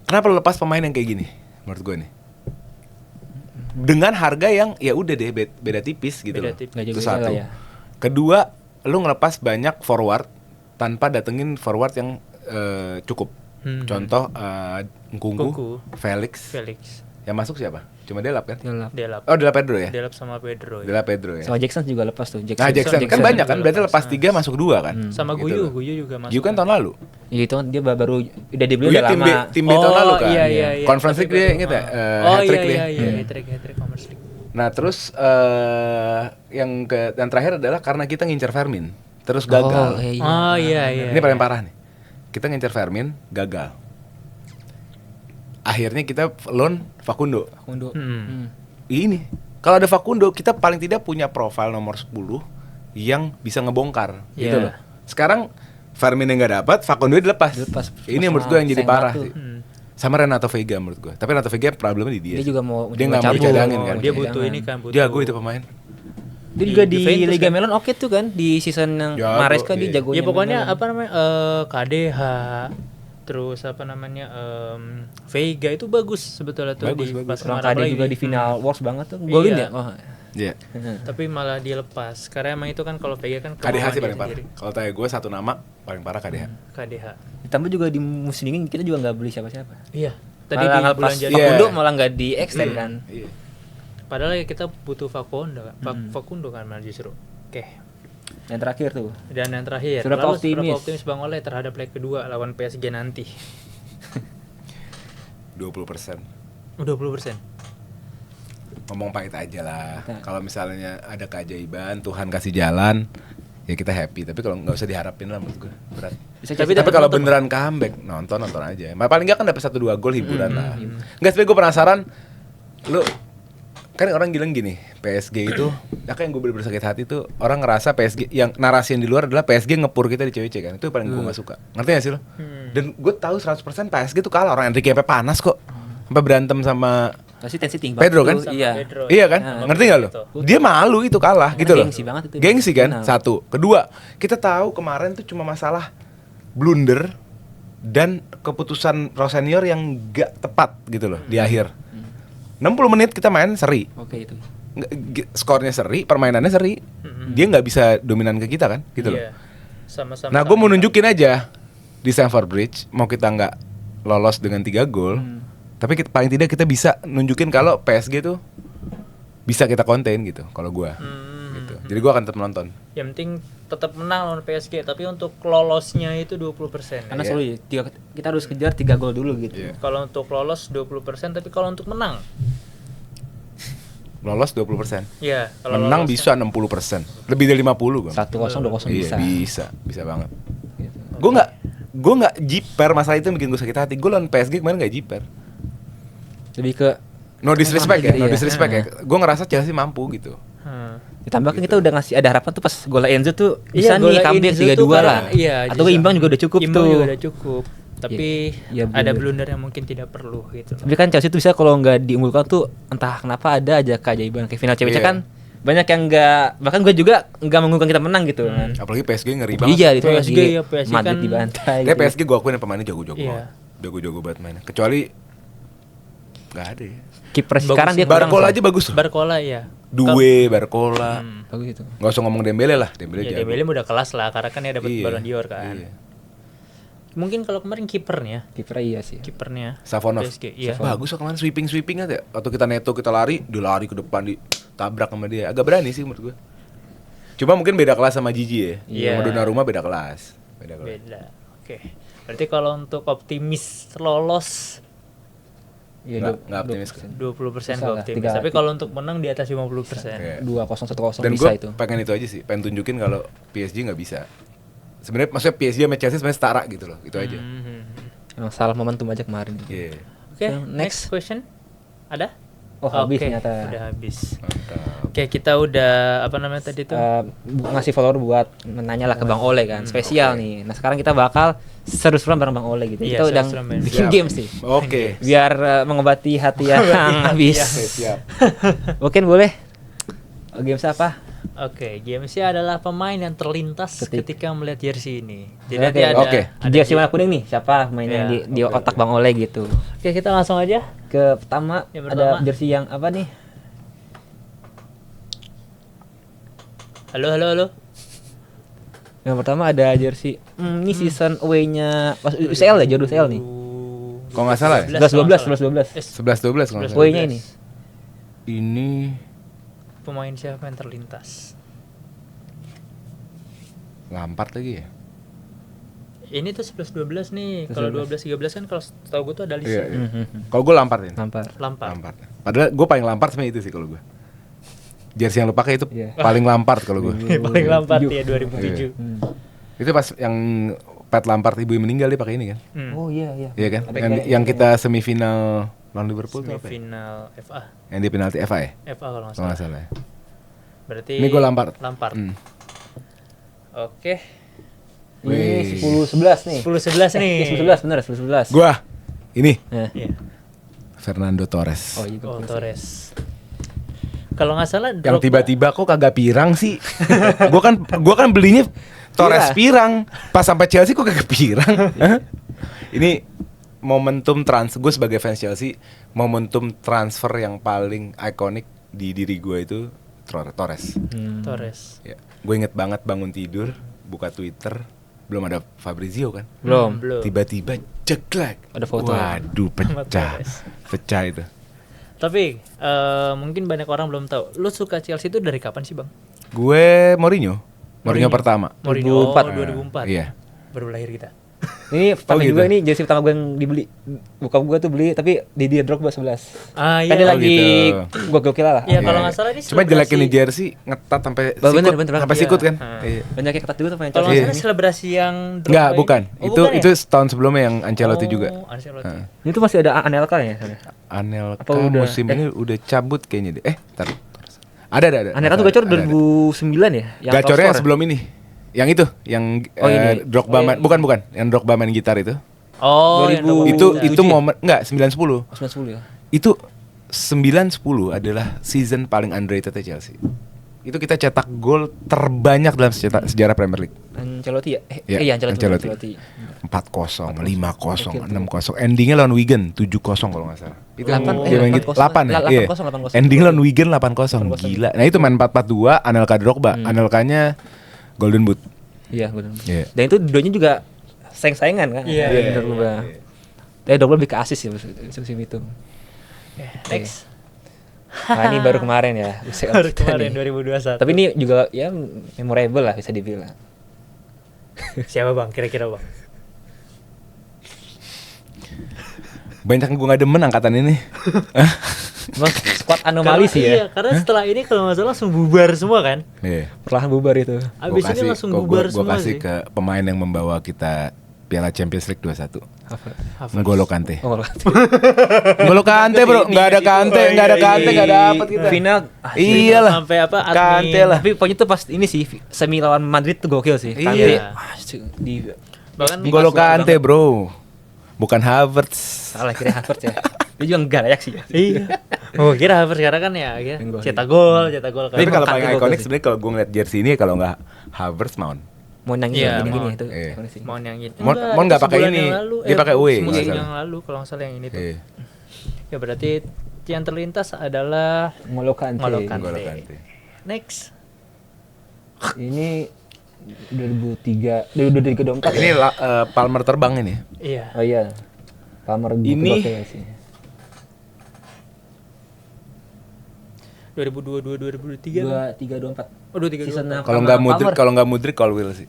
Kenapa lo lepas pemain yang kayak gini? Menurut gue nih, dengan harga yang ya udah deh beda tipis gitu Beda loh. tipis. Nggak Itu juga satu. lah ya. Kedua, lo ngelepas banyak forward tanpa datengin forward yang cukup. Contoh Nkunku, Nkunku. Felix. Yang masuk siapa? Cuma Delap kan? Delap. Oh, Delap Pedro ya? Delap sama Pedro. Delap Pedro ya. Sama Jackson juga lepas tuh. Nah, Jackson kan Jackson banyak juga kan, berarti lepas. lepas 3 masuk 2 kan? Sama Gitu loh. Guyu juga masuk. Guyu kan tahun lalu. Ya itu kan dia baru udah dibeli Guyu udah tim B, lama. tim B tahun lalu kan? Iya. Conference Tapi League dia baru- inget ya? Oh Hat-trick dia. iya, hat-trick Conference League. Nah, terus yang terakhir adalah karena kita ngincer Fermin, terus gagal. Oh iya. Ini paling parah nih. Kita ngincer Fermin, gagal. Akhirnya kita loan Facundo. Ini kalau ada Facundo, kita paling tidak punya profil nomor 10 yang bisa ngebongkar gitu Iya. loh. Sekarang Fermin yang nggak dapat, Facundo dilepas. Ini menurut gue yang jadi sayang parah banget sih. tuh. Sama Renato Veiga menurut gue. Tapi Renato Veiga problemnya di dia. Dia juga mau Dia nggak mau cabut. dicadangin kan. Dia Mau butuh cadangan. ini kan, butuh. Jago itu pemain. Dia juga Di di Juventus Liga kan? Melon oke tuh kan di season yang Jago, Maresca dia iya. jagonya. Ya pokoknya Melon. apa namanya KDH terus apa namanya Veiga itu bagus sebetulnya tuh Bagus, di bagus. pas Orang kemarin KD apalagi. juga di final Worlds banget tuh. Golin Iya. ya? Wah. Iya. Tapi malah dilepas karena emang itu kan kalau Veiga kan KDH kemauan sih dia paling parah. sendiri. Kalau tanya gue satu nama paling parah KDH. KDH. Ditambah juga di musim dingin kita juga nggak beli siapa-siapa. Iya. Tadi Malah di ngelepas bulan Januari. Iya. Facundo malah nggak di extend kan. Iya. Padahal ya kita butuh Facundo kan. Facundo kan malah justru. Oke. Yang terakhir tuh. Dan yang terakhir, Seberapa lalu optimis? seberapa optimis Bang Oleh terhadap leg kedua lawan PSG nanti? 20%. 20%. Ngomong pahit aja lah. Kita- Kalau misalnya ada keajaiban, Tuhan kasih jalan, ya kita happy. Tapi kalau nggak usah diharapin lah menurut gue, berat. Bisa Tapi Tapi dapat kalau nonton, beneran comeback, nonton aja. Paling nggak kan dapat 1-2 gol hiburan lah. Nggak, tapi gue penasaran, lu kan orang bilang gini, PSG itu, ya kan yang gue bener-bener sakit hati tuh orang ngerasa PSG, yang narasi yang di luar adalah PSG ngepur kita di CWC kan, itu yang paling gue nggak suka. Ngerti gak sih lo? Dan gue tahu 100% PSG tuh kalah, orang Enrique sampai panas kok, sampai berantem sama Pasti tensi tinggi Pedro banget kan? tuh, Iya. Pedro. Iya kan? Nah, Ngerti gak lo? gitu. Dia malu itu kalah gitu loh. Gengsi banget itu. Gengsi kan? Benar. Satu. Kedua, kita tahu kemarin tuh cuma masalah blunder dan keputusan Rosenior yang gak tepat gitu loh di akhir. 60 menit kita main seri. Oke itu. Skornya seri, permainannya seri. Dia nggak bisa dominan ke kita kan? Gitu loh. Iya. Sama-sama. Nah, gue mau nunjukin aja di Stamford Bridge, mau kita nggak lolos dengan 3 gol, tapi paling tidak kita bisa nunjukin kalau PSG tuh bisa kita konten gitu. Kalau gue, gitu. Jadi gue akan tetap nonton. Yang penting tetap menang lawan PSG, tapi untuk lolosnya itu 20%. Karena ya. selalu kita harus kejar 3 gol dulu gitu. Iya. Kalau untuk lolos 20%, tapi kalau untuk menang, Lolos 20%. ya kalau Menang lolos- bisa 60%. Lebih dari 50 gue. 1-0 2-0 Iya, bisa. bisa banget. Gitu. Gue nggak jiper, masalah itu yang bikin gue sakit hati. Gue lawan PSG kemarin nggak jiper. Lebih ke No disrespect ya, no Iya. disrespect ya. Gue ngerasa Chelsea mampu gitu. ditambah kan kita udah ngasih ada harapan tuh pas gol Enzo tuh Iya, bisa gol nih comeback Enzo 3-2 tuh lah. kan, iya, Atau bisa. imbang juga udah cukup Imbang tuh. juga udah cukup. Tapi Iya, ada bener. blunder yang mungkin tidak perlu gitu. Tapi kan Chelsea tuh bisa kalau nggak diunggulkan tuh entah kenapa ada aja keajaiban kayak final CWC Iya. kan banyak yang nggak, bahkan gue juga nggak mengunggulkan kita menang gitu kan. Apalagi PSG ngeri banget. Iya itu PSG lagi ya, PSG Madrid kan- dibantai. Kayak gitu. PSG gue akuin pemainnya jago-jago Iya. banget. Jago-jago banget mainnya. Kecuali nggak ada ya. Kiper Bagus. sekarang dia kurang. Barcola Soal. aja bagus loh. Barcola ya. Due, Barcola. Bagus itu. Nggak usah ngomong Dembele lah, Dembele Ya jago. Dembele udah kelas lah karena kan dia dapat Iya, Ballon d'Or kan. iya. Mungkin kalau kemarin kipernya, Kiper iya sih. kipernya Savonov. PSG, iya. Bagus loh kemarin sweeping aja. Atau kita neto kita lari, dia lari ke depan ditabrak sama dia. Agak berani sih menurut gue. Cuma mungkin beda kelas sama Gigi ya. Iya. Sama Donnarumma beda kelas. Beda kelas. Beda. Oke. Berarti kalau untuk optimis lolos Iya, Nggak optimis. 20% Bisa gue lah, optimis. 3. Tapi kalau untuk menang di atas 50%. Iya. 2-0 1-0 Dan bisa gue itu. pengen itu aja sih, pengen tunjukin kalau PSG nggak bisa. Sebenarnya maksudnya PSG sama Chelsea sebenarnya setara gitu loh, itu aja. Emang salah momentum aja kemarin. Iya. Oke, Next. next question. Ada? Oh, habis Oke, ternyata. udah habis. Mantap. Oke, kita udah apa namanya tadi tuh? Ngasih follower buat menanya lah ke Bang Ole kan, spesial nih. Nah sekarang kita bakal seru-seruan bareng Bang Ole gitu. Iya, Kita udah seru-seruan bareng. bikin Siap. games nih, Oke. biar mengobati hati yang habis. Oke, siap. Mungkin boleh. Games apa? Oke, gamesnya adalah pemain yang terlintas ketika melihat jersey ini. Jadi Oke, nanti ada, oke. ada Jersey warna kuning nih, siapa pemain yang Iya, di otak Bang Ole gitu. Oke, kita langsung aja. Ke pertama Yang ada pertama. jersey yang apa nih? Halo, halo, halo. Yang pertama ada jersey ini season away-nya pas UCL ya, jadul UCL nih. Kalau nggak salah ya? 11-12. 11-12 kalau nggak salah. Away-nya ini. Ini Pemain siapa yang terlintas? Lampard lagi ya? Ini tuh 11-12 nih. Kalau 12-13 kan kalau setahu gue tuh ada list. Iya, iya. Kalau gue Lampard ini. Lampard. Lampard. Padahal gue paling Lampard sebenarnya itu sih kalau gue. Jersey yang lo pakai itu Iya. paling Lampard kalau gue. Paling Lampard ya 2007. Itu pas yang Pat Lampard ibu meninggal dia pakai ini kan? Oh iya iya. Iya kan? Ada Yang kita semifinal lawan Liverpool tuh apa ya? Semifinal FA. Yang dia penalti FA ya? FA kalau nggak Kalau nggak salah. salah ya. Berarti Ini gue Lampard. Lampard. Hmm. Oke. Ini 10-11 nih. 10-11 nih. 10-11 bener 10-11. Gua ini Nah. Iya. Fernando Torres. Oh iya. Oh, Torres. Kalau nggak salah Yang Drogba- tiba-tiba kok kagak pirang sih? gua kan belinya Torres pirang. Pas sampai Chelsea kok kagak pirang? Hah? Ini momentum gue sebagai fans Chelsea, momentum transfer yang paling ikonik di diri gue itu Torres. Torres. Ya, gue inget banget bangun tidur, buka Twitter, belum ada Fabrizio kan? Belum. Tiba-tiba jeglek. Ada foto. Waduh, pecah. Torres. Pecah itu. Tapi mungkin banyak orang belum tahu. Lu suka Chelsea itu dari kapan sih, Bang? Gue Mourinho pertama. Mourinho 2004. 2004. Iya. Baru lahir kita. Ini pertama gitu. juga ini jersey pertama gue yang dibeli. Bokap gue tuh beli tapi Didier Drogba 11. Ah Kan iya. dia lagi gitu. gokil lah. Iya, kalau Iya. nggak salah ini Cuma jelekin nih selebrasi- jersey ngetat sampai Oh, bener, sikut, bener, sampai iya. sikut kan? Iya. Banyak yang ketat juga tuh pemain Kalau Chelsea. nggak salah selebrasi yang Drogba Enggak, ini- bukan. Oh, itu bukan itu ya? setahun sebelumnya yang Ancelotti juga. Ancelotti. Heeh. Ini tuh masih ada Anelka ya sana. Anelka Apa udah? musim ini udah cabut kayaknya deh. Tar. Ada. Anelka tuh gacor Ada. 2009 ya? Yang Gacornya top yang score. sebelum ini. Yang itu, yang Oh, ini. Drogba main, bukan, yang Drogba main gitar itu. Oh, 2000. yang Itu 2007 ya? momen enggak 9-10. 9-10 ya. Itu 9-10 adalah season paling underrated Chelsea. Itu kita cetak gol terbanyak dalam sejarah Premier League. Ancelotti ya? Iya, Iya Ancelotti. Ancelotti. 4-0, 5-0, 6-0. Endingnya lawan Wigan 7-0 kalau nggak salah. Itu 8, dia main gitu. 8 ya? Iya. 8-0. Ending lawan Wigan 8-0. Gila. Nah, itu main 4-4-2 Anelka Drogba. Anelkanya Golden Boot. Iya benar. Iya. Dan itu duanya juga saing-saingan kan? Iya, Dia iya, Drogba. Tapi Drogba lebih ke asis ya musim itu. Next. Nah ini baru kemarin ya. UCL Baru kita kemarin nih. 2021. Tapi ini juga ya memorable lah bisa dibilang. Siapa, Bang? Kira-kira, Bang? Banyak yang gue gak demen angkatan ini. Emang squad anomali sih Iya, ya. karena setelah ini kalau nggak salah langsung bubar semua kan. Iya. Perlahan bubar itu. Abis ini langsung bubar Gue semua kasih sih. ke pemain yang membawa kita Piala Champions League 21. Havertz. N'Golo Kante. Oh, N'Golo Kante bro, nggak ada Kante, nggak ada Kante, nggak dapet kita. Final Iyalah. Sampai apa? Kante lah. Tapi pokoknya tuh pas ini sih semi lawan Madrid tuh gokil sih. Iya. Kante di Bahkan N'Golo Pas Kante bro, bukan Havertz. salah kira Havertz ya. Dia juga enggak layak sih. Iya. Oh, kira Havertz sekarang kan ya, Yang gol. cetak gol Tapi Tapi kalau Kante paling gokil ikonik sih. sebenarnya kalau gue ngeliat jersey ini kalau nggak Havertz Mount. Mau nyanyi Iya, gini-gini Mount. itu. Iya. gimana sih? Mau yang ini. Mon nggak itu pakai sebulan ini. yang lalu, Dia pakai away, sebulan nggak salah. yang lalu kalau nggak salah yang ini tuh. Iya. Ya berarti yang terlintas adalah N'Golo Kante. N'Golo Kante. N'Golo Kante. Next. Ini 2003, 2003 2004. Ini Palmer terbang ini. Iya. Oh iya. Palmer Ini- gokil sih. 2022 2023. 23 24. Oh, 23 Season dua. Kalau Sama nggak Mudrik, Palmer. kalau nggak Mudrik, Colwill sih.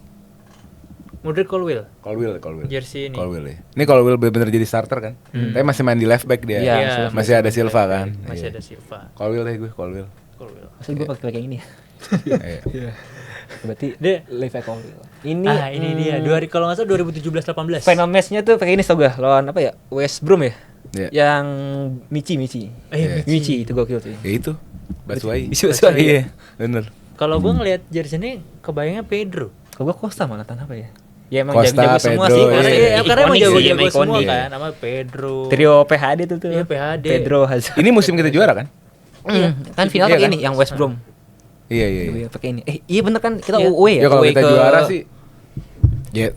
Mudryk Colwill. Colwill. Jersey ini. Colwill ya. Ini Colwill bener-bener jadi starter kan. Tapi masih main di left back dia. Iya, masih ada Silva kan. Masih Iya. ada Silva. Colwill deh gue, Colwill. Maksud gue pakai yang ini ya. Iya. Berarti Dia- Levi Colwill. Ini Ini dia. Kalau nggak salah 2017-18. final match-nya tuh pakai ini tau gak? Lawan apa ya? West Brom ya? Iya. Yang Michi. Iya. Michi itu gokil tuh. Ya itu. Batshuayi. Batshuayi. Iya, bener. Kalau gue ngelihat jersey ini kebayangnya Pedro. Kalau gua Costa malah apa ya? Ya emang Costa, jago-jago semua Pedro, sih. Karena iya. karena emang Ikonik sih, jago-jago emang semua ikonik. kan, nama Pedro. Trio PHD tuh. Iya, PHD. Pedro Hazard. Ini musim kita juara kan? Kan final Iya pakai kan? ini yang West Brom. Iya. Iya, pakai ini. Iya bener kan kita Iya. away ya? Ya kalau Away kita ke- juara sih. Ya.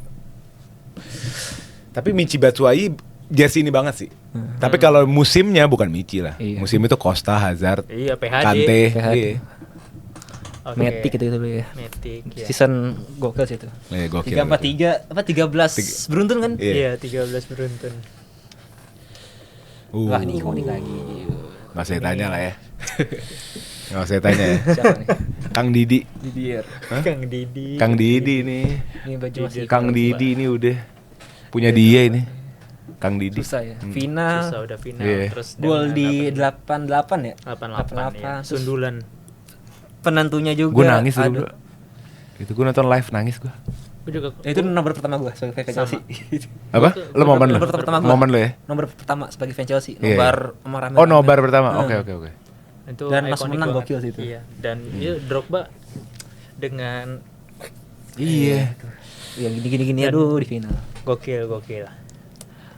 Tapi Michi Batshuayi jersey ini banget sih. Tapi kalau musimnya bukan Michi lah. Iya. Musim itu Costa, Hazard, Iya, PHD. Kante. PHD. Iya. Oke. Matic gitu dulu ya. Matic, ya. Season gokil sih itu. Iya, gokil. 3-4-3 apa 13 beruntun kan? Iya. Iya, 13 beruntun. Wah, ini ikonik lagi. Nggak usah tanya lah ya. Nggak usah tanya ya. Siapa nih? Kang Didi. Didier. Hah? Kang Didi. Kang Didi nih. Ini baju masih Kang Didi ini udah punya dia ini. Kang Didi. susah ya. Final. Susah udah final. Iya. Terus Gol dengan di apa 88 ya? 88 ya. Terus Sundulan. penentunya juga. Gue nangis ada. dulu. Itu gue nonton live nangis gue. Gue juga Ya, itu nomor pertama gue sebagai fans Sama. Chelsea. Apa? Lo momen lo? Nomor pertama gua. Momen lo ya? Nomor pertama sebagai fans Chelsea. Iya. Nobar sama Rame. Oh, nobar pertama. Oke. itu Dan langsung ikonik menang banget. gokil sih itu. Iya, dan itu Drogba dengan Iya. Ya gini-gini Dan- aduh di final. gokil.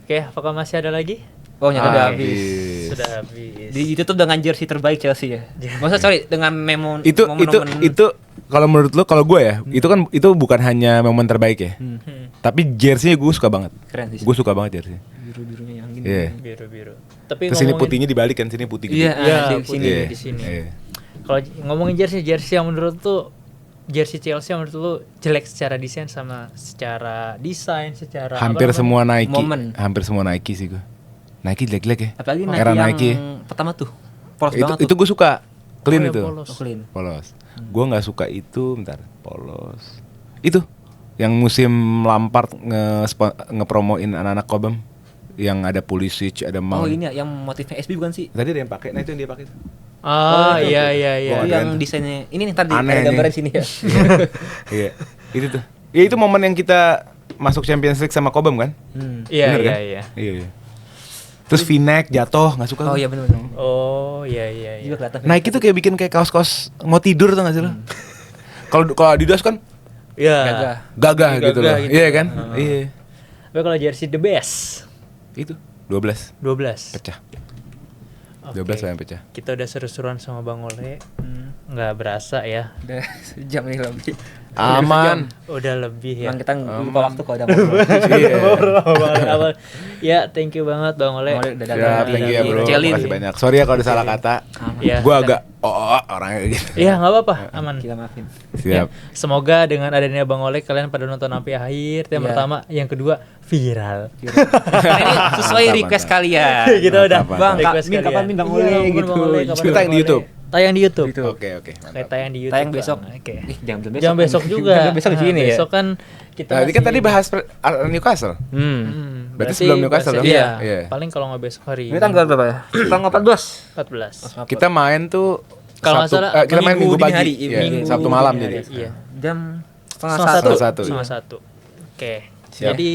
Oke, apakah masih ada lagi? Oh, nyata udah Ah, habis. Sudah habis. Ditutup dengan jersey terbaik Chelsea ya. Maksudnya sorry dengan Itu kalau menurut lo, kalau gue ya, itu bukan hanya momen terbaik ya. Hmm. Tapi jersey-nya gue suka banget. Keren sih. Gue suka banget jersey. Biru-birunya yang gini. Iya. Biru. Tapi Terus ini putihnya dibalik kan, sini putih gitu. Iya, Iya, di putih sini. Iya, di sini. iya. Kalau ngomongin jersey yang menurut tuh jersey Chelsea yang menurut lu jelek secara desain sama secara desain, secara Hampir apa namanya? semua Nike. Momen. Hampir semua Nike sih gue. Nike jelek-jelek ya. Apalagi Nike Era yang Nike. pertama tuh. Polos banget Itu gue suka. Clean Oh, ya, itu. polos. tuh. Clean. Polos. Gue nggak suka itu, bentar. Polos. Itu yang musim Lampard ngepromoin anak-anak Cobham, yang ada Pulisic, ada Oh Mount. ini ya yang motifnya SB bukan sih? Tadi ada yang pakai. Nah itu yang dia pakai. Ah, itu. iya. Oh, Itu ada yang tuh. desainnya ini nih tadi Aneh ada gambarnya nih. sini ya. Iya. Itu tuh. Ya itu momen yang kita masuk Champions League sama Cobham kan? Iya, Bener kan? iya. Iya. Terus V-neck jatuh, nggak suka. Oh gua. iya benar-benar. Oh, iya. Juga kelihatan. Nike tuh kayak bikin kayak kaos-kaos mau tidur tuh nggak sih lo? Kalau Adidas kan Iya. gagah gitu loh. gitu. Iya kan? Heeh. Iya. Tapi kalau jersey the best Itu 12 12. pecah. Oke. 12 yang pecah. Kita udah seru-seruan sama Bang Ole. Nggak berasa ya. Udah sejam nih lebih. Aman. Udah lebih ya. Emang kita lupa waktu kalau ada ngobrol. Iya. Ya, thank you banget Bang Ole. Bang Ole udah datang. Siap, thank you ya bro. Celin. Makasih banyak. Sorry ya kalau ada salah kata. Iya. Gua agak orangnya gitu. Iya, nggak apa-apa, aman. Kita maafin. Siap. Semoga dengan adanya Bang Ole kalian pada nonton sampai akhir. Yang Iya. pertama, yang kedua viral. Karena ini sesuai Mantap, request mantap. kalian. Kita udah Mantap, Bang, request Min, kalian. kapan Min Bang Iya, Ole kapan gitu. Bang Ole, kapan Kita Bang tayang di Ole? YouTube? Tayang di YouTube. Gitu. Oke. Kayak Mantap. tayang di YouTube. Tayang besok. Bang. Oke. Jangan besok. Jangan besok juga. Jangan besok di sini ya. Besok kan kita Nah, ini kan masih- tadi bahas Newcastle. Berarti sebelum Newcastle dong? Iya. Iya. Paling kalau nggak besok hari Ini tanggal berapa ya? Tanggal 14. 14. Kita main tuh Kalau nggak salah, kita main Minggu Minggu dini pagi. hari, Iya, Minggu Sabtu malam dini jadi. hari. Iya. Jam setengah Setengah satu. Satu. Setengah satu. Oke. Siap. Jadi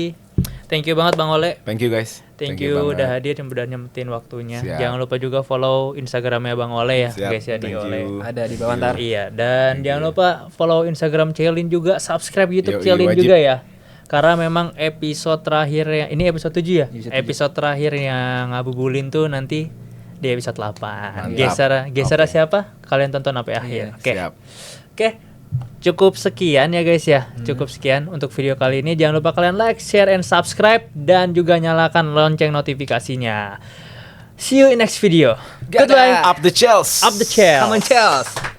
thank you banget Bang Ole. Thank you guys. Thank you banget. udah hadir dan udah nyempetin waktunya. Siap. Jangan lupa juga follow Instagramnya Bang Ole ya, Siap, guys ya di thank Ole. you. Ada di bawah ntar. Iya, dan jangan lupa follow Instagram Celin juga, subscribe YouTube Yoi, Celin wajib. juga ya. Karena memang episode terakhirnya, ini episode 7 ya? Episode 7. Episode terakhir yang ngabubulin tuh nanti di episode 8. Mantap. Geser Oke. siapa? Kalian tonton sampai akhir. Iya, Oke. Siap. Oke. Cukup sekian ya guys ya. Cukup sekian untuk video kali ini. Jangan lupa kalian like, share, and subscribe. Dan juga nyalakan lonceng notifikasinya. See you in next video. Goodbye. Up the Chelsea. Up the chair. Come on, Chelsea.